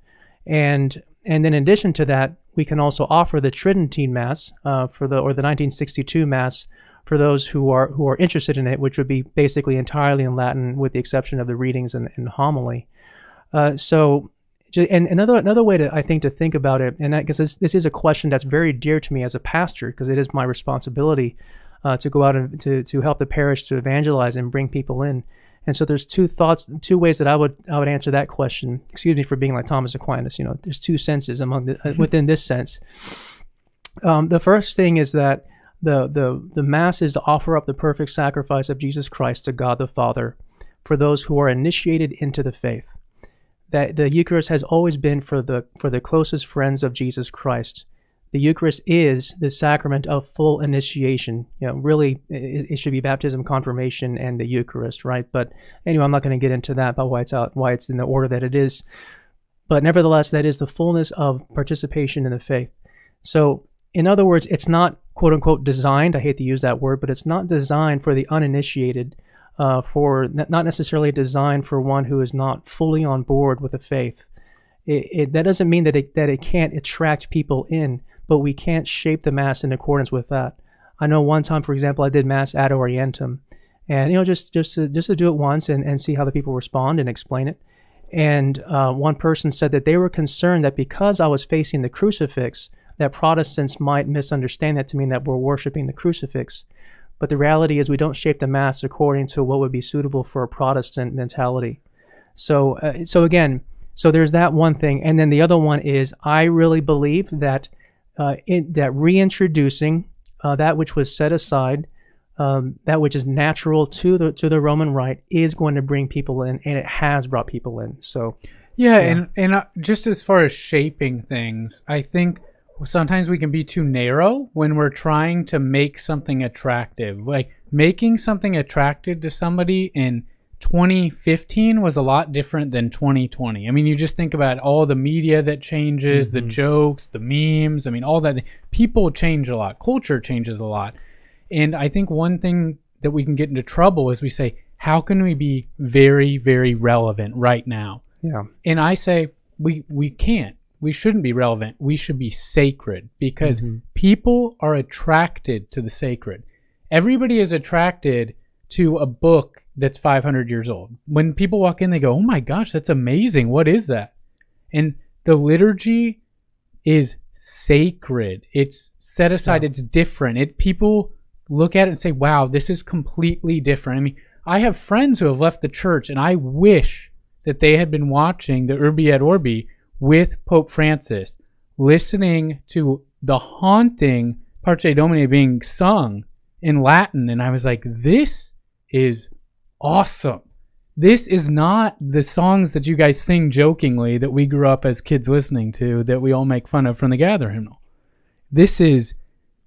and then in addition to that, we can also offer the Tridentine Mass the 1962 Mass for those who are interested in it, which would be basically entirely in Latin with the exception of the readings and homily. And another way I think to think about it, and because this is a question that's very dear to me as a pastor, because it is my responsibility to go out and to help the parish to evangelize and bring people in. And so there's two ways that I would answer that question. Excuse me for being like Thomas Aquinas. There's two senses within this sense. The first thing is that the Mass is to offer up the perfect sacrifice of Jesus Christ to God the Father for those who are initiated into the faith. That the Eucharist has always been for the closest friends of Jesus Christ. The Eucharist is the sacrament of full initiation. Really, it should be baptism, confirmation, and the Eucharist, right? But anyway, I'm not going to get into that about why it's in the order that it is. But nevertheless, that is the fullness of participation in the faith. So, in other words, it's not quote unquote designed. I hate to use that word, but it's not designed for the uninitiated. Not necessarily designed for one who is not fully on board with the faith. That doesn't mean that it can't attract people in, but we can't shape the Mass in accordance with that. I know one time, for example, I did Mass ad orientem, and just to do it once and see how the people respond and explain it. And one person said that they were concerned that because I was facing the crucifix, that Protestants might misunderstand that to mean that we're worshiping the crucifix. But the reality is we don't shape the Mass according to what would be suitable for a Protestant mentality. So there's that one thing. And then the other one is I really believe that that reintroducing that which was set aside, that which is natural to the Roman Rite is going to bring people in, and it has brought people in. So and just as far as shaping things, I think sometimes we can be too narrow when we're trying to make something attractive. Like making something attractive to somebody in 2015 was a lot different than 2020. I mean, you just think about all the media that changes, the jokes, the memes. I mean, all that. People change a lot. Culture changes a lot. And I think one thing that we can get into trouble is we say, how can we be very, very relevant right now? Yeah. And I say, we can't. We shouldn't be relevant. We should be sacred, because people are attracted to the sacred. Everybody is attracted to a book that's 500 years old. When people walk in, they go, oh my gosh, that's amazing. What is that? And the liturgy is sacred. It's set aside. It's different. People look at it and say, wow, this is completely different. I mean, I have friends who have left the church, and I wish that they had been watching the Urbi et Orbi with Pope Francis, listening to the haunting Parce Domini being sung in Latin. And I was like, this is awesome. This is not the songs that you guys sing jokingly that we grew up as kids listening to, that we all make fun of from the Gather hymnal. This is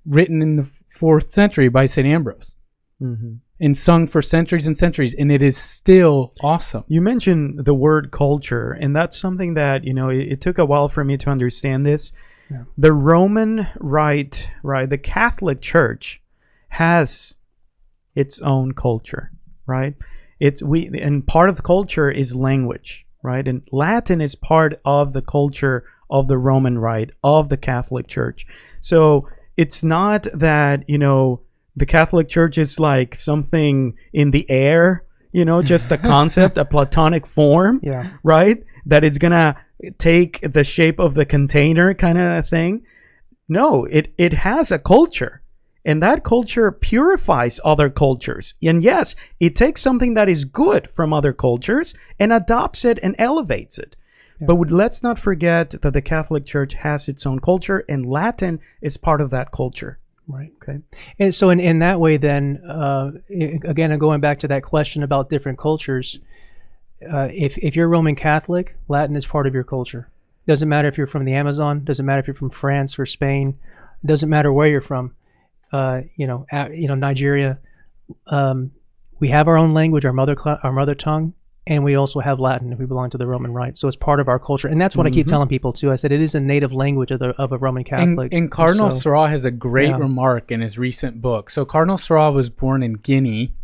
written in the 4th century by St. Ambrose. And sung for centuries and centuries, and it is still awesome. You mentioned the word culture, and that's something that, it took a while for me to understand this. Yeah. The Roman Rite, right, the Catholic Church has its own culture, right? And part of the culture is language, right? And Latin is part of the culture of the Roman Rite, of the Catholic Church. So it's not that, the Catholic Church is like something in the air, just a concept, a Platonic form, right? That it's going to take the shape of the container kind of thing. No, it has a culture, and that culture purifies other cultures. And yes, it takes something that is good from other cultures and adopts it and elevates it. Yeah. But let's not forget that the Catholic Church has its own culture, and Latin is part of that culture. Right. Okay. And so in that way, then, again, going back to that question about different cultures, if you're Roman Catholic, Latin is part of your culture. Doesn't matter if you're from the Amazon. Doesn't matter if you're from France or Spain. Doesn't matter where you're from. Nigeria. We have our own language, our mother tongue, and we also have Latin if we belong to the Roman Rite. So it's part of our culture. And that's what I keep telling people too. I said it is a native language of a Roman Catholic. And Cardinal Seurat has a great remark in his recent book. So Cardinal Seurat was born in Guinea.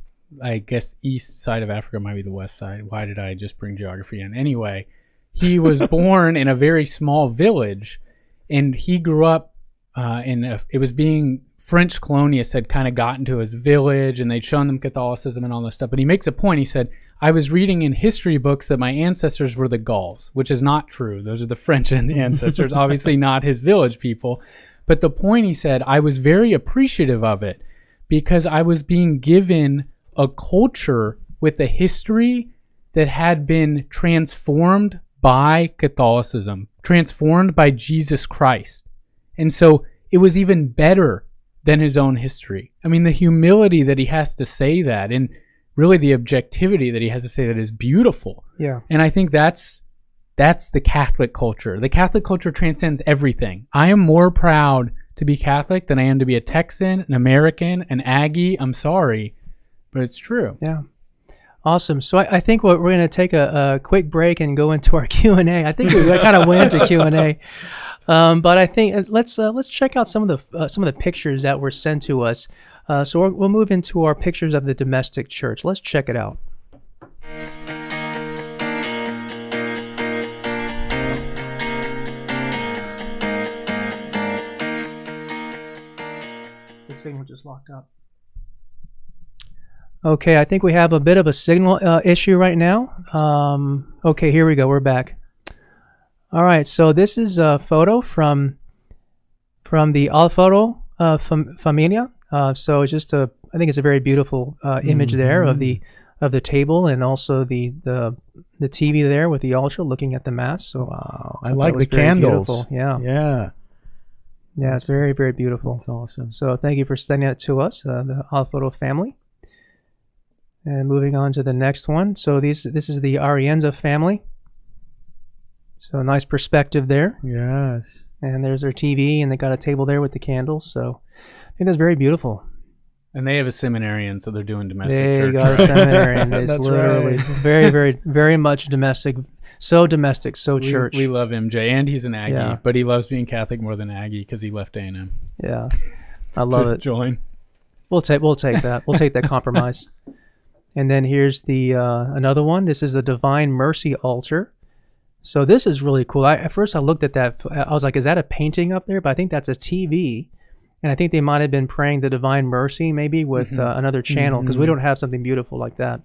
I guess east side of Africa might be the west side. Why did I just bring geography in? Anyway, he was born in a very small village, and he grew up it was being French colonialists had kind of gotten to his village, and they'd shown them Catholicism and all this stuff. But he makes a point. He said, I was reading in history books that my ancestors were the Gauls, which is not true. Those are the French ancestors, obviously not his village people. But the point, he said, I was very appreciative of it, because I was being given a culture with a history that had been transformed by Catholicism, transformed by Jesus Christ. And so it was even better than his own history. I mean, the humility that he has to say that, and really the objectivity that he has to say that, is beautiful. Yeah. And I think that's the Catholic culture. The Catholic culture transcends everything. I am more proud to be Catholic than I am to be a Texan, an American, an Aggie. I'm sorry, but it's true. Yeah. Awesome. So I think we're going to take a quick break and go into our Q&A. I think we kind of went into Q&A, but I think let's check out some of the pictures that were sent to us. So we'll move into our pictures of the domestic church. Let's check it out. This thing was just locked up. Okay, I think we have a bit of a signal issue right now. Okay, here we go. We're back. All right, so this is a photo from the Alfaro Familia. So it's just I think it's a very beautiful image there of the table, and also the TV there with the altar looking at the mass. So wow, I like the candles. Beautiful. Yeah. Yeah. Yeah, it's very, very beautiful. That's awesome. So thank you for sending it to us, the Alfaro family. And moving on to the next one. So this is the Arienza family. So a nice perspective there. Yes. And there's their TV, and they got a table there with the candles. So I think that's very beautiful. And they have a seminarian, so they're doing domestic They church. got a seminarian. It's That's literally right. very, very, very much domestic. So domestic, so church. We love MJ, and he's an Aggie, Yeah. but he loves being Catholic more than Aggie because he left A&M. Yeah, I love to it. Join. We'll take that. We'll take that compromise. And then here's the another one. This is the Divine Mercy altar. So this is really cool. At first I looked at that. I was like, is that a painting up there? But I think that's a TV. And I think they might have been praying the Divine Mercy maybe with another channel, because we don't have something beautiful like that.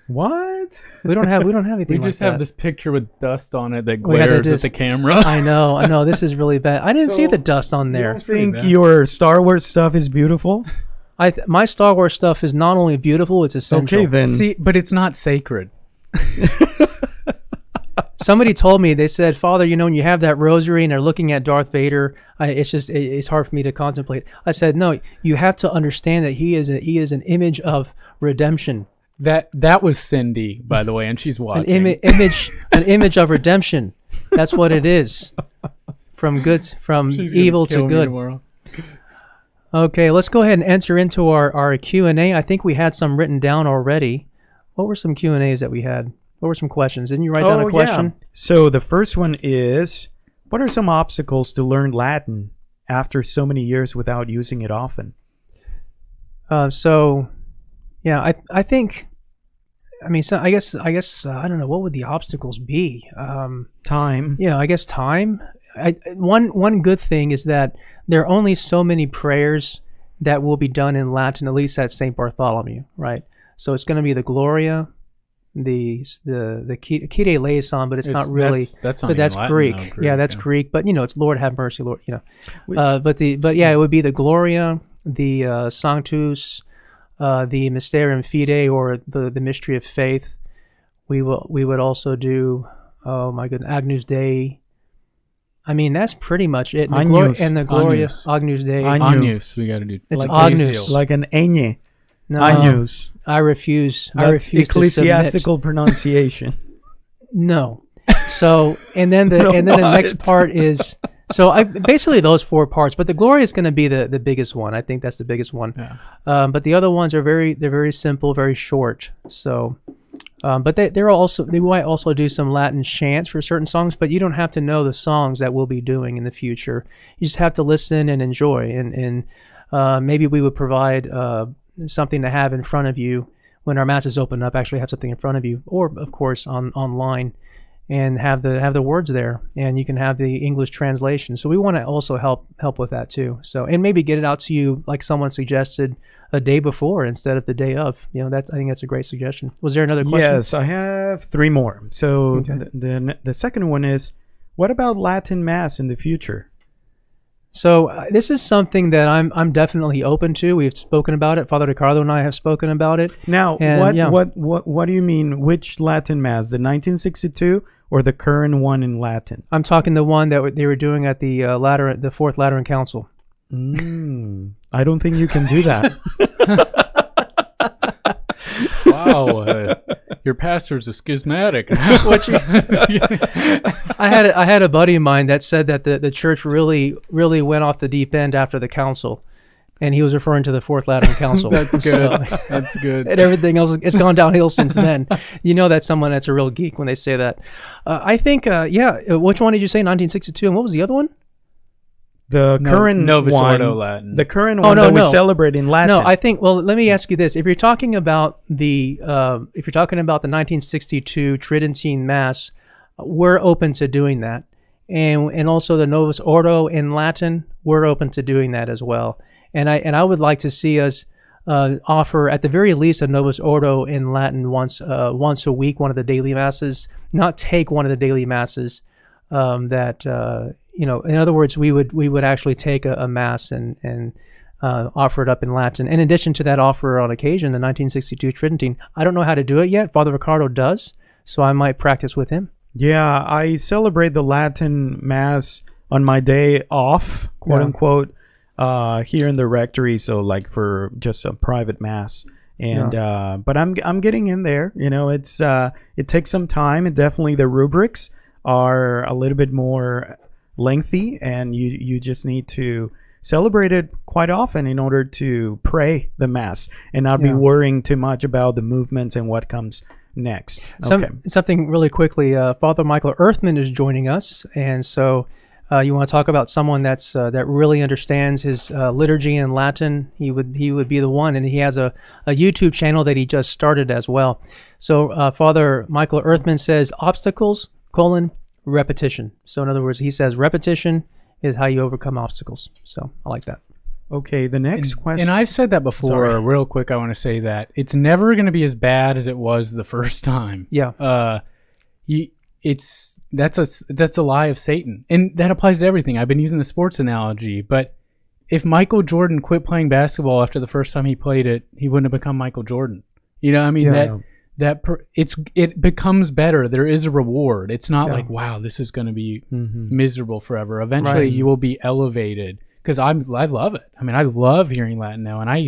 What? We don't have anything. We like just that. have this picture with dust on it that We had to glares at just- the camera. I know. This is really bad. I didn't see the dust on there. You think bad. your Star Wars stuff is beautiful? My Star Wars stuff is not only beautiful, it's essential. Okay, then. See, but it's not sacred. Somebody told me, they said, Father, when you have that rosary and they're looking at Darth Vader, it's hard for me to contemplate. I said, no, you have to understand that he is an image of redemption. That was Cindy, by the way, and she's watching. An image of redemption. That's what it is. From She's gonna evil to kill me good. tomorrow. Okay, let's go ahead and enter into our Q&A. I think we had some written down already. What were some Q&As that we had? What were some questions? Didn't you write down a question? Yeah. So the first one is, what are some obstacles to learn Latin after so many years without using it often? I think, I guess, I don't know, what would the obstacles be? Time. Yeah, I guess time. One good thing is that there are only so many prayers that will be done in Latin, at least at St. Bartholomew, right? So it's going to be the Gloria, the Kyrie eleison, but it's not really. That's not but even that's Latin, Greek. though, Yeah, that's yeah. Greek. But it's Lord have mercy, Lord. Which- It would be the Gloria, the Sanctus, the Mysterium Fidei, or the mystery of faith. We would also do, oh my goodness, Agnus Dei. That's pretty much it. And the Gloria, Agnus Dei. Agnus, we got to do. It's like Agnus. Basil. Like an Enye. No, Agnus. I refuse. I That's refuse ecclesiastical pronunciation. to submit. No. So, and then the next What? part is, basically those four parts, but the Gloria is going to be the biggest one. I think that's the biggest one. Yeah. But the other ones are very simple, very short. So, but they might also do some Latin chants for certain songs, but you don't have to know the songs that we'll be doing in the future. You just have to listen and enjoy, and maybe we would provide something to have in front of you when our masses open up. Actually, have something in front of you, or of course online, and have the words there, and you can have the English translation. So we want to also help with that too. So, and maybe get it out to you like someone suggested a day before instead of the day of. I think that's a great suggestion. Was there another question? Yes, I have three more. So Okay. the second one is, what about Latin Mass in the future? So this is something that I'm definitely open to. We've spoken about it. Father Ricardo and I have spoken about it. Now, And, what do you mean? Which Latin Mass, the 1962 or the current one in Latin? I'm talking the one that they were doing at the Fourth Lateran Council. I don't think you can do that. Wow, your pastor's a schismatic. I had a buddy of mine that said that the church really went off the deep end after the council, and he was referring to the Fourth Lateran Council. That's good. That's good. And everything else, it's gone downhill since then. You know that's someone that's a real geek when they say that. I think, which one did you say, 1962, and what was the other one? The current Novus one, Ordo Latin. the current one that we celebrate in Latin. No, I think. Well, let me ask you this: if you're talking about the 1962 Tridentine Mass, we're open to doing that, and also the Novus Ordo in Latin, we're open to doing that as well. And I would like to see us offer at the very least a Novus Ordo in Latin once a week, one of the daily masses. Not take one of the daily masses in other words, we would actually take a mass and offer it up in Latin. In addition to that offer on occasion, the 1962 Tridentine. I don't know how to do it yet. Father Ricardo does, so I might practice with him. Yeah, I celebrate the Latin Mass on my day off, quote unquote, here in the rectory. So like for just a private Mass. And but I'm getting in there. It's it takes some time, and definitely the rubrics are a little bit more lengthy, and you just need to celebrate it quite often in order to pray the Mass and not be worrying too much about the movements and what comes next. Something really quickly, Father Michael Earthman is joining us, and so you want to talk about someone that really understands his liturgy in Latin. He would be the one, and he has a YouTube channel that he just started as well. So Father Michael Earthman says obstacles, repetition. So in other words, he says repetition is how you overcome obstacles. So I like that. Okay, the next question. And I've said that before. Sorry. Real quick, I want to say that it's never going to be as bad as it was the first time. Yeah. That's a lie of Satan, and that applies to everything. I've been using the sports analogy, but if Michael Jordan quit playing basketball after the first time he played it, he wouldn't have become Michael Jordan. It becomes better. There is a reward. It's not like, wow, this is going to be miserable forever. Eventually, you will be elevated. Because I love it. I mean, I love hearing Latin now, and I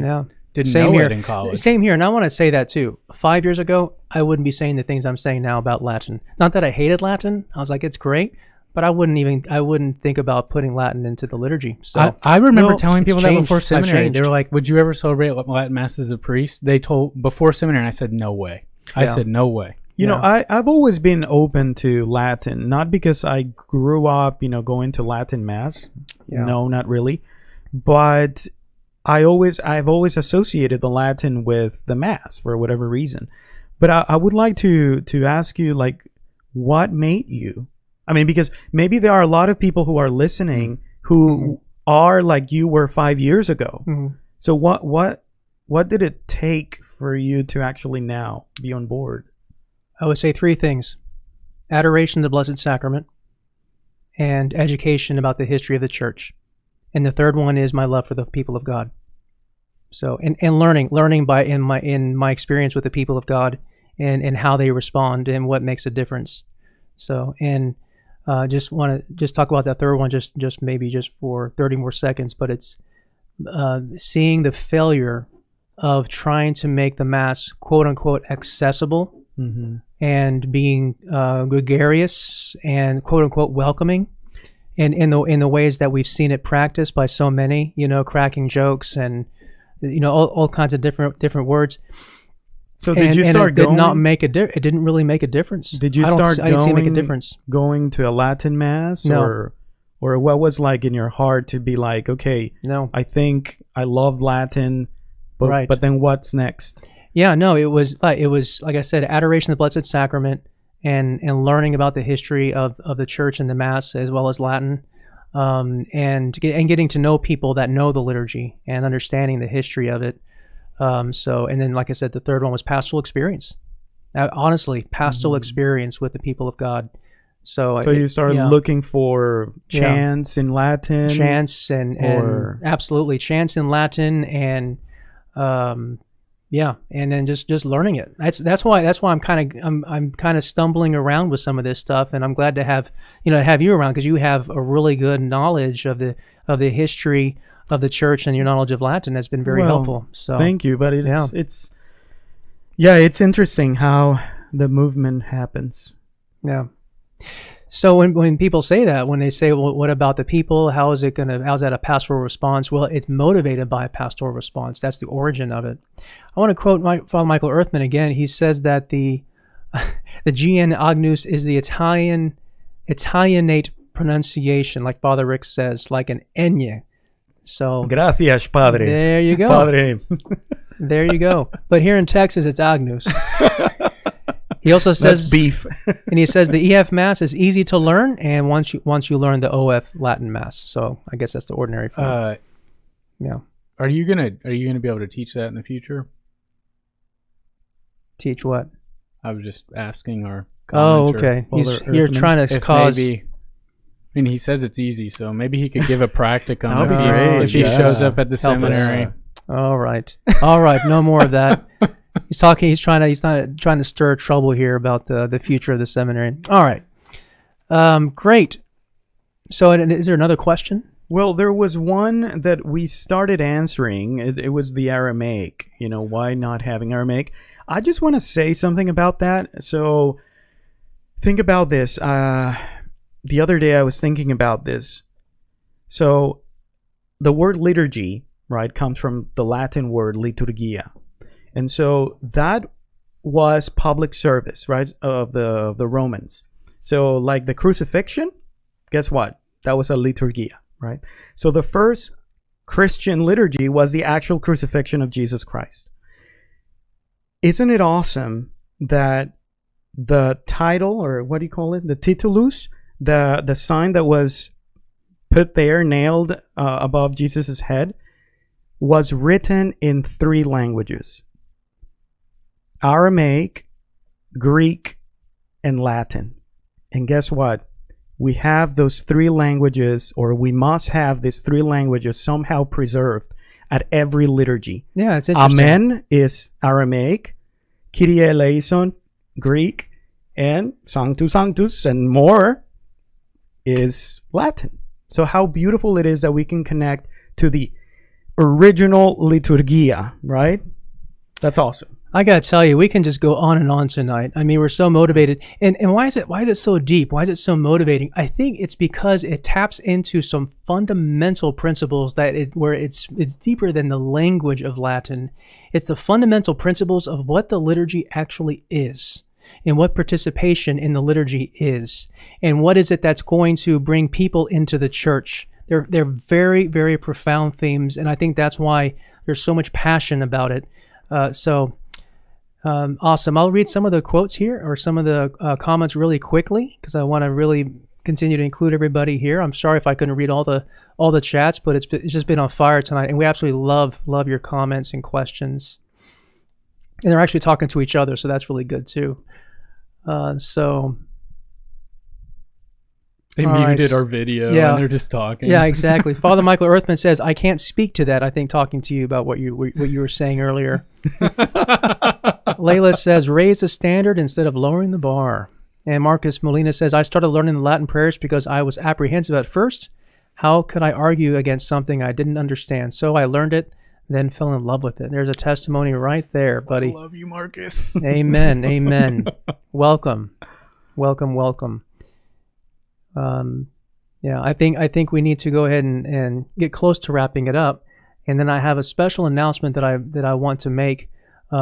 didn't know it in college. Same here, and I want to say that too. 5 years ago, I wouldn't be saying the things I'm saying now about Latin. Not that I hated Latin. I was like, it's great, but I wouldn't think about putting Latin into the liturgy. So I remember telling people that before seminary. Changed. They were like, "Would you ever celebrate Latin Mass as a priest?" They told before seminary, and I said, "No way." I said, "No way." I've always been open to Latin, not because I grew up, going to Latin Mass. No, not really. But I've always associated the Latin with the Mass for whatever reason. But I would like to ask you, like, what made you? I mean, because maybe there are a lot of people who are listening who are like you were 5 years ago. Mm-hmm. So what did it take for you to actually now be on board? I would say three things: adoration of the Blessed Sacrament, and education about the history of the Church, and the third one is my love for the people of God. So and learning by in my experience with the people of God and how they respond and what makes a difference. So just want to talk about that third one just maybe for 30 more seconds, but it's seeing the failure of trying to make the Mass quote unquote accessible. Mm-hmm. And being gregarious and quote unquote welcoming, and in the ways that we've seen it practiced by so many, cracking jokes and all kinds of different words. So did you start going? It didn't really make a difference. Did you start going? I didn't see it make a difference. Going to a Latin Mass, no. or what was like in your heart to be like, okay, no, I think I love Latin, but then what's next? Yeah, no, it was like I said, adoration of the Blessed Sacrament and learning about the history of the Church and the Mass as well as Latin, and getting to know people that know the liturgy and understanding the history of it. And then, like I said, the third one was pastoral experience. Honestly, pastoral experience with the people of God. So you started looking for chants in Latin, chants and absolutely chants in Latin, and and then just learning it. That's why I'm kind of stumbling around with some of this stuff, and I'm glad to have you around, because you have a really good knowledge of the history of the church, and your knowledge of Latin has been very helpful. So thank you, but it's interesting how the movement happens. Yeah. So when people say that, when they say, well, what about the people? How's that a pastoral response? Well, it's motivated by a pastoral response. That's the origin of it. I want to quote Father Michael Earthman again. He says that the GN Agnus is the Italianate pronunciation, like Father Rick says, like an enye. So gracias, Padre. There you go. Padre. There you go. But here in Texas, it's Agnus. He also says that's beef. And he says the EF Mass is easy to learn, and once you learn the OF Latin Mass. So I guess that's the ordinary form. Yeah. Are you gonna be able to teach that in the future? Teach what? I was just asking our. Oh, okay. You're trying to cause. Maybe, I mean, he says it's easy, so maybe he could give a practicum if he shows up at the Help seminary. All right. No more of that. He's not trying to stir trouble here about the future of the seminary. All right. Great. So is there another question? Well, there was one that we started answering. It was the Aramaic. Why not having Aramaic? I just want to say something about that. So think about this. The other day I was thinking about this. So the word liturgy, right, comes from the Latin word liturgia. And so that was public service, right, of the Romans. So like the crucifixion, guess what? That was a liturgia, right? So the first Christian liturgy was the actual crucifixion of Jesus Christ. Isn't it awesome that the title, or what do you call it? The titulus, the sign that was put there, nailed above Jesus's head, was written in 3 languages: Aramaic, Greek, and Latin. And guess what? We have those 3 languages, or we must have these 3 languages somehow preserved at every liturgy. Yeah, it's interesting. Amen is Aramaic, Kyrie eleison, Greek, and Sanctus Sanctus and more is Latin. So how beautiful it is that we can connect to the original liturgia, right? That's awesome. I gotta tell you, we can just go on and on tonight. I mean, we're so motivated. And why is it so deep? Why is it so motivating? I think it's because it taps into some fundamental principles where it's deeper than the language of Latin. It's the fundamental principles of what the liturgy actually is, and what participation in the liturgy is, and what is it that's going to bring people into the church. They're very, very profound themes, and I think that's why there's so much passion about it. Awesome. I'll read some of the quotes here, or some of the comments really quickly, because I want to really continue to include everybody here. I'm sorry if I couldn't read all the chats, but it's just been on fire tonight, and we absolutely love your comments and questions. And they're actually talking to each other, so that's really good too. They muted our video, and they're just talking. Yeah, exactly. Father Michael Earthman says, I can't speak to that. I think talking to you about what you were saying earlier. Layla says, raise the standard instead of lowering the bar. And Marcus Molina says, I started learning the Latin prayers because I was apprehensive at first. How could I argue against something I didn't understand? So I learned it, then fell in love with it. There's a testimony right there, buddy. I love you, Marcus. Amen. Amen. Welcome. I think we need to go ahead and get close to wrapping it up. And then I have a special announcement that I want to make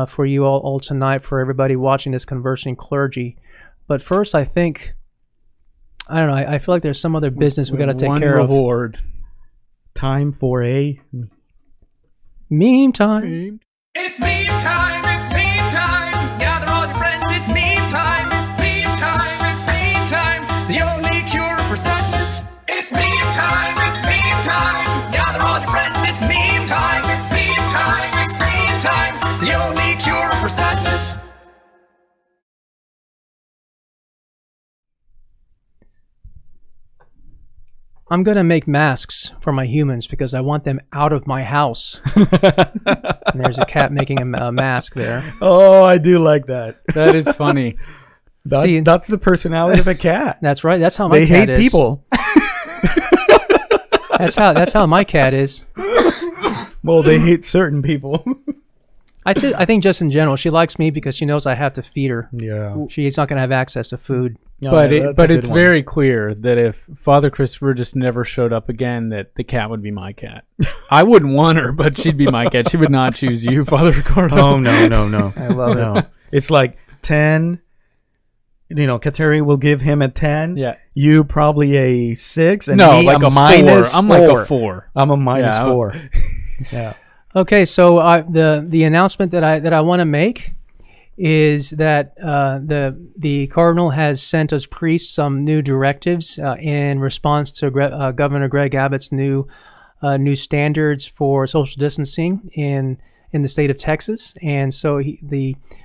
for you all tonight, for everybody watching this Conversing Clergy. But first, I don't know, I feel like there's some other business we got to take care reward. of. Time for a meme time. It's meme time, it's meme time. Gather all your friends, it's meme time. It's meme time, it's meme time. The only cure for sadness. It's meme time, it's meme time. Gather all your friends, it's meme time. It's meme time, it's meme time. The only cure for sadness. I'm going to make masks for my humans because I want them out of my house. And there's a cat making a mask there. Oh, I do like that. That is funny. That's the personality of a cat. That's right. That's how my They cat hate is. people. That's how my cat is. Well, they hate certain people. I think just in general, she likes me because she knows I have to feed her. Yeah. She's not going to have access to food. No, But yeah, that's a but good it's one. very clear that if Father Christopher just never showed up again, that the cat would be my cat. I wouldn't want her, but she'd be my cat. She would not choose you, Father Ricardo. Oh, no. I love it. No. It's like 10. Kateri will give him a 10. Yeah. You probably a 6. And No, me like a minus 4. I'm 4. like a 4. I'm a minus Yeah, 4. Yeah. Okay, so the announcement that I want to make is that the Cardinal has sent us priests some new directives in response to Governor Greg Abbott's new standards for social distancing in the state of Texas. And so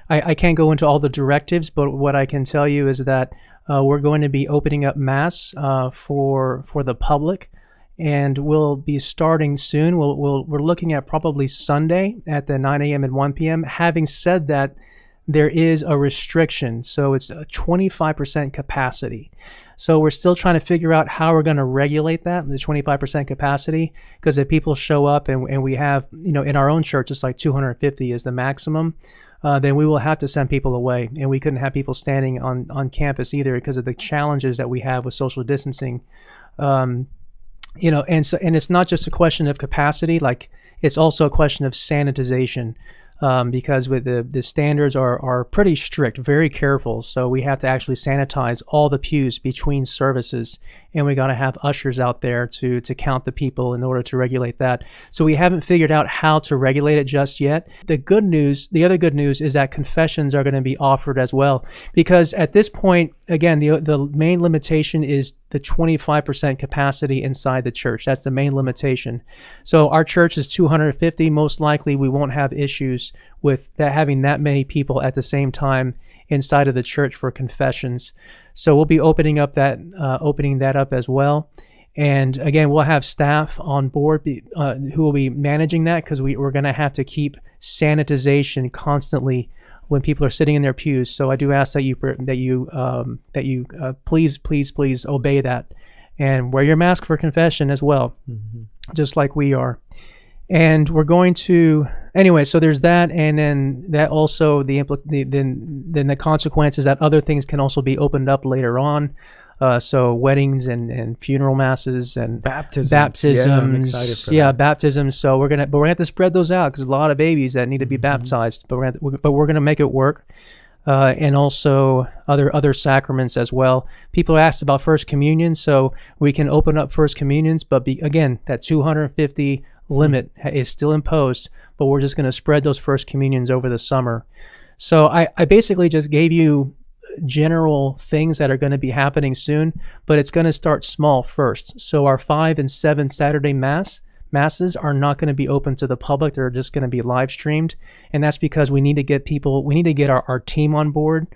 I can't go into all the directives, but what I can tell you is that we're going to be opening up Mass for the public. And we'll be starting soon. We're looking at probably Sunday at the 9 a.m. and 1 p.m. Having said that, there is a restriction. So it's a 25% capacity. So we're still trying to figure out how we're going to regulate that, the 25% capacity, because if people show up and we have, in our own church, it's like 250 is the maximum, then we will have to send people away. And we couldn't have people standing on campus either because of the challenges that we have with social distancing. And it's not just a question of capacity, like it's also a question of sanitization, because with the standards are pretty strict, very careful. So we have to actually sanitize all the pews between services, and we got to have ushers out there to count the people in order to regulate that. So we haven't figured out how to regulate it just yet. The other good news is that confessions are going to be offered as well, because at this point, again, the main limitation is the 25% capacity inside the church. That's the main limitation. So our church is 250. Most likely we won't have issues with that, having that many people at the same time inside of the church for confessions. So we'll be opening that up as well. And again, we'll have staff on board who will be managing that, because we're going to have to keep sanitization constantly when people are sitting in their pews. So I do ask that you please obey that and wear your mask for confession as well, just like we are. And we're going to anyway. So there's that, and then that also then the consequence is that other things can also be opened up later on. So weddings and funeral masses and baptisms. Yeah, I'm excited for that. Baptisms. So we're gonna have to spread those out, because a lot of babies that need to be baptized. But we're gonna make it work. And also other sacraments as well. People asked about First Communion, so we can open up First Communions, but again, that 250 limit is still imposed, but we're just going to spread those First Communions over the summer. So I basically just gave you general things that are going to be happening soon, but it's going to start small first. So our 5 and 7 Saturday masses are not going to be open to the public. They're just going to be live streamed, and that's because we need to get our team on board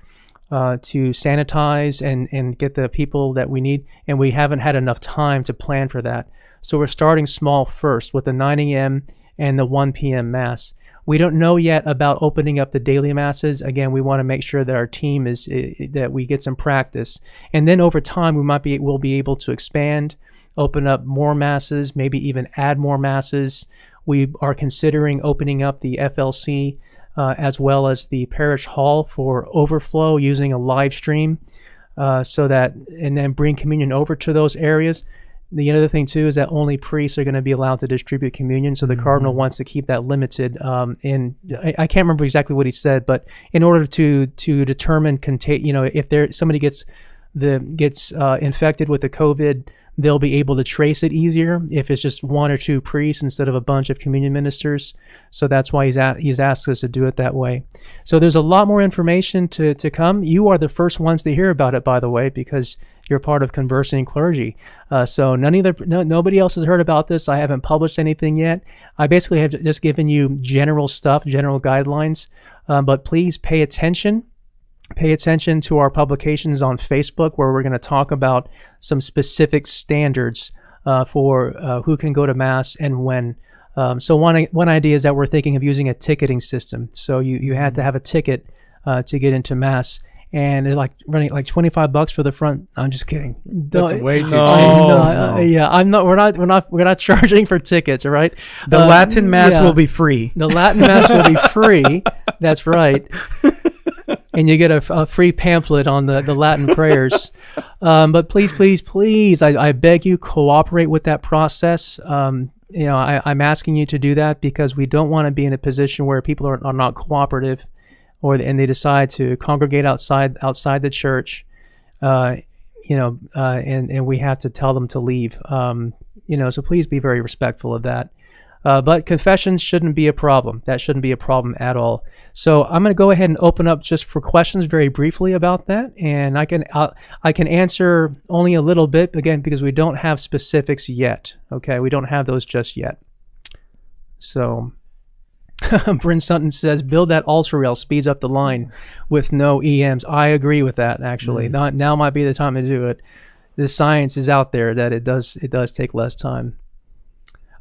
to sanitize and get the people that we need, and we haven't had enough time to plan for that. So we're starting small first with the 9 a.m. and the 1 p.m. Mass. We don't know yet about opening up the daily masses. Again, we want to make sure that our team that we get some practice, and then over time we'll be able to expand, open up more masses, maybe even add more masses. We are considering opening up the FLC as well as the parish hall for overflow using a live stream, and then bring communion over to those areas. The other thing too is that only priests are going to be allowed to distribute communion. So the Cardinal wants to keep that limited. I can't remember exactly what he said, but in order to determine if somebody gets infected with the COVID, they'll be able to trace it easier if it's just 1 or 2 priests instead of a bunch of communion ministers. So that's why he's asked us to do it that way. So there's a lot more information to come. You are the first ones to hear about it, by the way, because you're part of Conversing Clergy. So nobody else has heard about this. I haven't published anything yet. I basically have just given you general stuff, general guidelines, but please pay attention. Pay attention to our publications on Facebook, where we're going to talk about some specific standards for who can go to Mass and when. So one idea is that we're thinking of using a ticketing system. So you had to have a ticket to get into Mass, and they're like running like $25 for the front. I'm just kidding. That's way too cheap. Yeah, I'm not. We're not charging for tickets. All right. The Latin Mass will be free. The Latin Mass will be free. That's right. And you get a free pamphlet on the Latin prayers. But please, I beg you, cooperate with that process. I'm asking you to do that because we don't want to be in a position where people are not cooperative, and they decide to congregate outside the church, and we have to tell them to leave. So please be very respectful of that. But confessions shouldn't be a problem. That shouldn't be a problem at all. So I'm going to go ahead and open up just for questions very briefly about that, and I can answer only a little bit again because we don't have specifics yet. Okay, we don't have those just yet. So, Bryn Sutton says, "Build that altar rail, speeds up the line with no EMs." I agree with that. Actually, now might be the time to do it. The science is out there that it does take less time.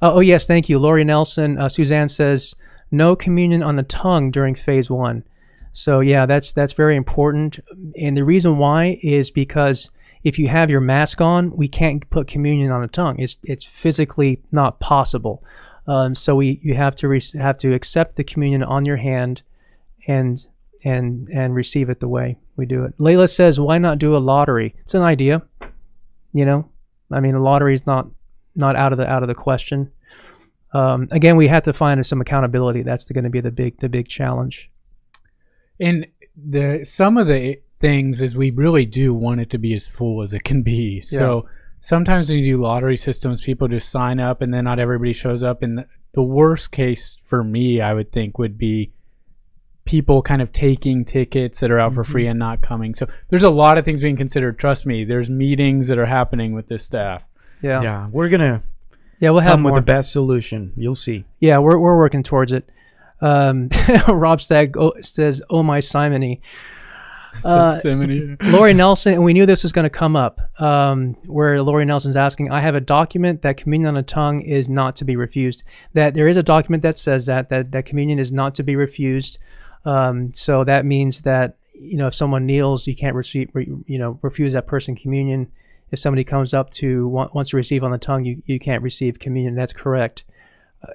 Oh yes, thank you, Lori Nelson. Suzanne says no communion on the tongue during phase 1. So yeah, that's very important. And the reason why is because if you have your mask on, we can't put communion on the tongue. It's physically not possible. So you have to accept the communion on your hand, and receive it the way we do it. Layla says, why not do a lottery? It's an idea. A lottery is not out of the question. Again, we have to find some accountability. That's going to be the big challenge. And some of the things is we really do want it to be as full as it can be. So sometimes when you do lottery systems, people just sign up and then not everybody shows up. And the worst case for me, I would think, would be people kind of taking tickets that are out for free and not coming. So there's a lot of things being considered. Trust me, there's meetings that are happening with this staff. Yeah, we're gonna we'll have come more. with the best solution. You'll see. Yeah, we're working towards it. Rob Stagg says, "Oh my simony." Lori Nelson, and we knew this was going to come up. Where Lori Nelson's asking, "I have a document that communion on the tongue is not to be refused." That there is a document that says that communion is not to be refused. So that means that if someone kneels, you can't refuse that person communion. If somebody comes up wants to receive on the tongue, you can't receive communion. That's correct.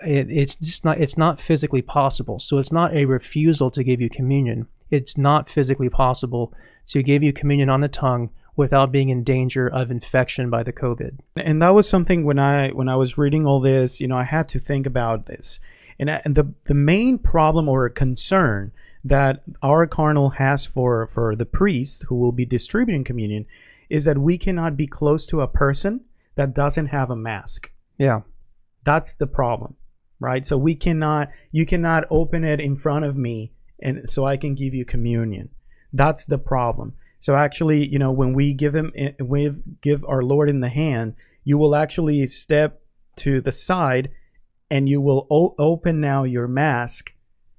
It's not physically possible. So it's not a refusal to give you communion. It's not physically possible to give you communion on the tongue without being in danger of infection by the COVID. And that was something when I was reading all this, I had to think about this. And the main problem or concern that our cardinal has for the priest who will be distributing communion is that we cannot be close to a person that doesn't have a mask. Yeah. That's the problem, right? So you cannot open it in front of me and so I can give you communion. That's the problem. So actually, when we give our Lord in the hand, you will actually step to the side and you will open now your mask.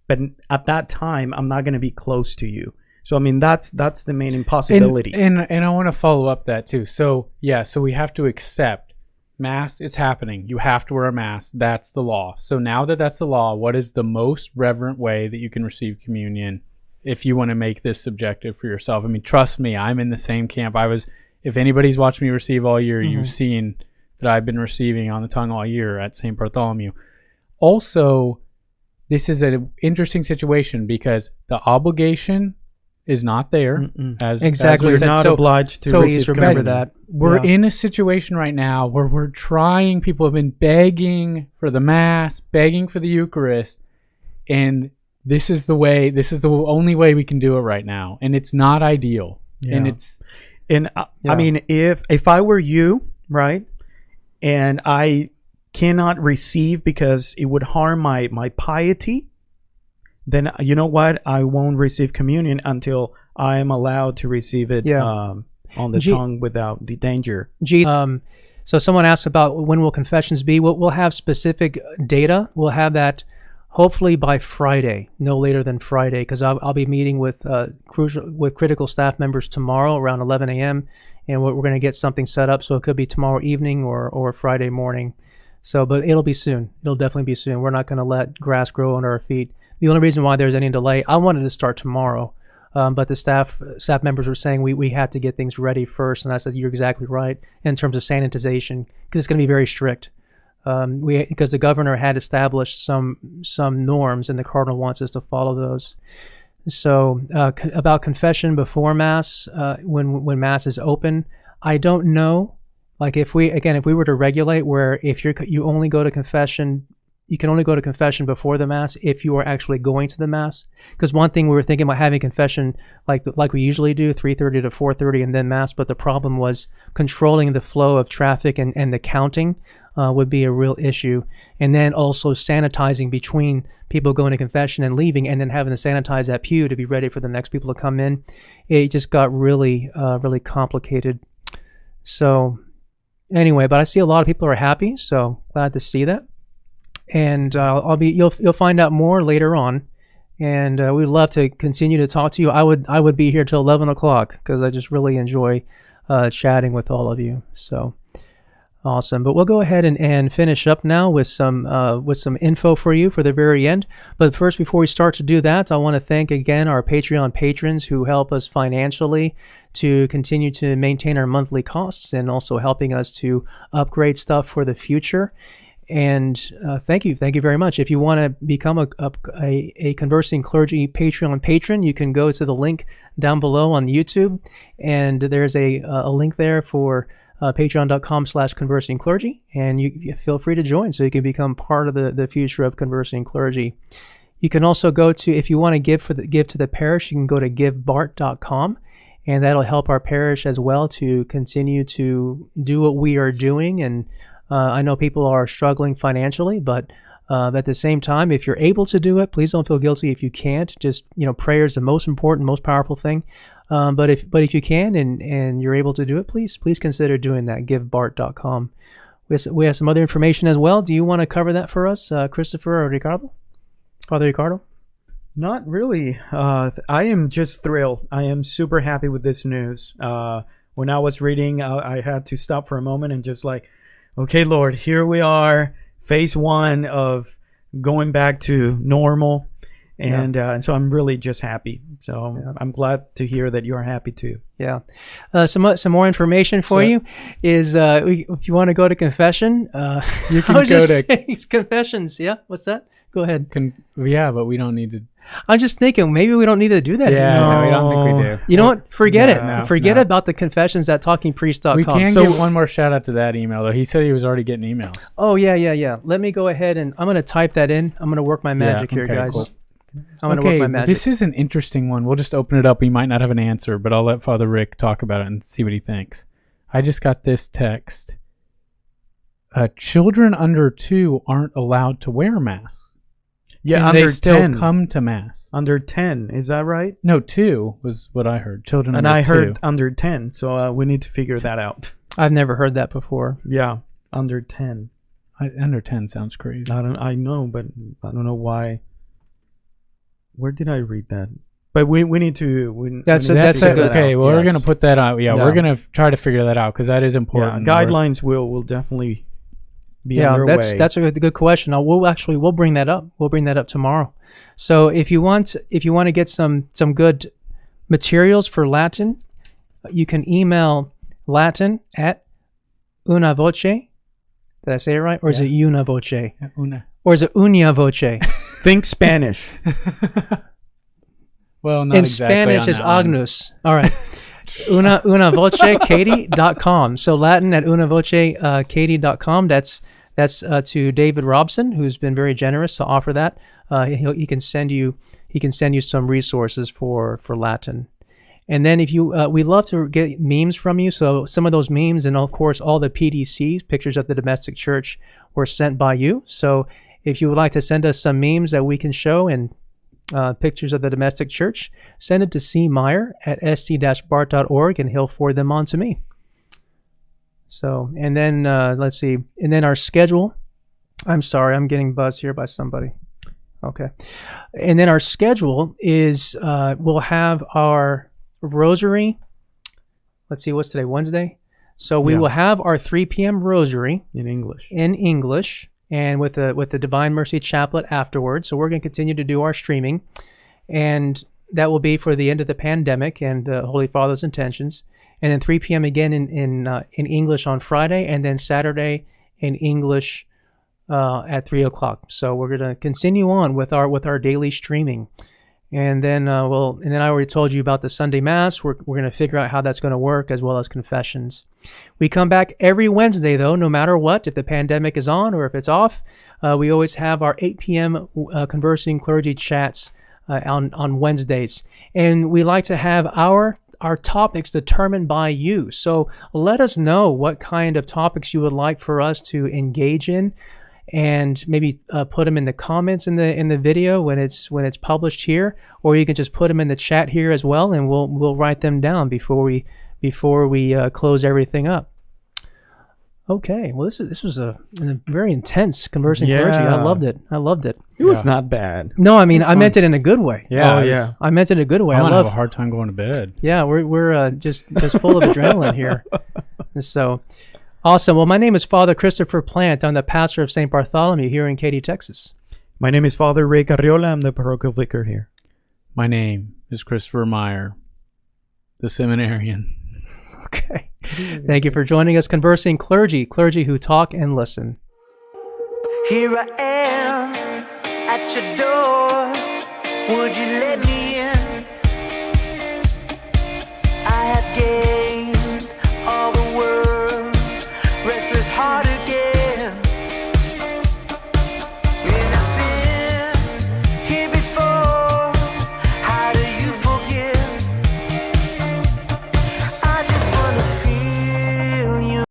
But at that time, I'm not going to be close to you. So that's the main impossibility. And I want to follow up that too. So we have to accept mask. It's happening. You have to wear a mask. That's the law. So now that that's the law, what is the most reverent way that you can receive communion if you want to make this subjective for yourself? Trust me, I'm in the same camp. If anybody's watched me receive all year, you've seen that I've been receiving on the tongue all year at St. Bartholomew. Also, this is an interesting situation because the obligation is not there. Exactly. You're not obliged to please remember that. We're in a situation right now where we're trying, people have been begging for the Mass, begging for the Eucharist, and this is the only way we can do it right now. And it's not ideal. Yeah. If I were you, right, and I cannot receive because it would harm my piety, then you know what? I won't receive communion until I am allowed to receive it on the tongue without the danger. So someone asked about when will confessions be? We'll have specific data. We'll have that hopefully by Friday, no later than Friday, because I'll be meeting with critical staff members tomorrow around 11 a.m. and we're going to get something set up. So it could be tomorrow evening or Friday morning. So, but it'll be soon. It'll definitely be soon. We're not going to let grass grow under our feet. The only reason why there's any delay, I wanted to start tomorrow, but the staff members were saying we had to get things ready first, and I said you're exactly right in terms of sanitization, because it's going to be very strict. Because the governor had established some norms, and the cardinal wants us to follow those. So about confession before Mass, when Mass is open, I don't know. Like if we were to regulate where if you only go to confession, you can only go to confession before the Mass if you are actually going to the Mass. Because one thing we were thinking about having confession like we usually do, 3:30 to 4:30 and then Mass, but the problem was controlling the flow of traffic and the counting would be a real issue. And then also sanitizing between people going to confession and leaving, and then having to sanitize that pew to be ready for the next people to come in. It just got really, really complicated. So anyway, but I see a lot of people are happy, so glad to see that. And you'll find out more later on, and we'd love to continue to talk to you. I would be here till 11 o'clock because I just really enjoy chatting with all of you. So awesome. But we'll go ahead and finish up now with some info for you for the very end. But first, before we start to do that, I want to thank again our Patreon patrons who help us financially to continue to maintain our monthly costs, and also helping us to upgrade stuff for the future. And thank you very much. If you want to become a Conversing Clergy Patreon patron, you can go to the link down below on YouTube, and there's a link there for patreon.com/conversing clergy, and you feel free to join so you can become part of the future of Conversing Clergy. You can also go to, if you want to give to the parish, you can go to givebart.com, and that'll help our parish as well to continue to do what we are doing. And I know people are struggling financially, but at the same time, if you're able to do it, please don't feel guilty if you can't. Just, prayer is the most important, most powerful thing. But if you can and you're able to do it, please consider doing that. GiveBart.com. We have some other information as well. Do you want to cover that for us, Christopher or Ricardo? Father Ricardo? Not really. I am just thrilled. I am super happy with this news. When I was reading, I had to stop for a moment and just like, okay, Lord, here we are, phase 1 of going back to normal. And so I'm really just happy. So I'm glad to hear that you're happy too. Yeah. Some more information for you is if you want to go to confession, you can go to confessions. Yeah. What's that? Go ahead. But we don't need to. I'm just thinking maybe we don't need to do that. Yeah, no, we don't think we do. You know what? Forget it. Forget about the confessions at talkingpriest.com. We can give one more shout out to that email though. He said he was already getting emails. Oh yeah. Let me go ahead and I'm going to type that in. I'm going to work my magic here, guys. Cool. I'm going to work my magic. This is an interesting one. We'll just open it up. We might not have an answer, but I'll let Father Rick talk about it and see what he thinks. I just got this text. Children under 2 aren't allowed to wear masks. Yeah, and they still come to Mass. Under 10, is that right? No, 2 was what I heard. Children under 2. And I heard under 10, so we need to figure that out. I've never heard that before. Yeah, under 10. Under 10 sounds crazy. I know, but I don't know why. Where did I read that? But we need to. That's a good. Okay, well, we're going to put that out. Yeah, we're going to try to figure that out because that is important. Yeah, guidelines will definitely be underway. That's a good question. We'll bring that up. We'll bring that up tomorrow. So if you want to get some good materials for Latin, you can email Latin at una voce. Did I say it right? Or is it una voce? Una. Or is it unia voce? Think Spanish. Well, not in exactly Spanish is agnus. All right. unavoce.katie.com. So Latin at unavoce.katie.com. That's to David Robson, who's been very generous to offer that. He can send you some resources for Latin. And then if you we love to get memes from you. So some of those memes and of course all the PDCs, pictures of the domestic church, were sent by you. So if you would like to send us some memes that we can show and pictures of the domestic church, send it to cmeyer at st-bart.org and he'll forward them on to me. So, and then let's see. And then our schedule. I'm sorry, I'm getting buzzed here by somebody. Okay. And then our schedule is we'll have our Rosary. let's see, what's today, Wednesday? So we Yeah. will have our 3 p.m. Rosary In English. and with the Divine Mercy Chaplet afterwards. So we're going to continue to do our streaming, and that will be for the end of the pandemic and the Holy Father's intentions. And then 3 p.m. again in English on Friday, and then Saturday in English at 3 o'clock. So we're going to continue on with our daily streaming. And then I already told you about the Sunday Mass. We're going to figure out how that's going to work, as well as confessions. We come back every Wednesday, though, no matter what, if the pandemic is on or if it's off. We always have our 8 p.m. Conversing Clergy chats on Wednesdays. And we like to have our topics determined by you. So let us know what kind of topics you would like for us to engage in, and maybe put them in the comments in the video when it's published here, or you can just put them in the chat here as well, and we'll write them down before we close everything up. Okay, well this was a very intense Conversing Clergy. I loved it. It was not bad. No, I mean I meant it in a good way. Yeah. Oh, yeah. I meant it in a good way. I'm gonna have a hard time going to bed. Yeah, we're just full of adrenaline here. So awesome. Well, my name is Father Christopher Plant. I'm the pastor of St. Bartholomew here in Katy, Texas. My name is Father Ray Carriola. I'm the parochial vicar here. My name is Christopher Meyer, the seminarian. Okay. Thank you for joining us, Conversing Clergy who talk and listen. Here I am at your door. Would you let me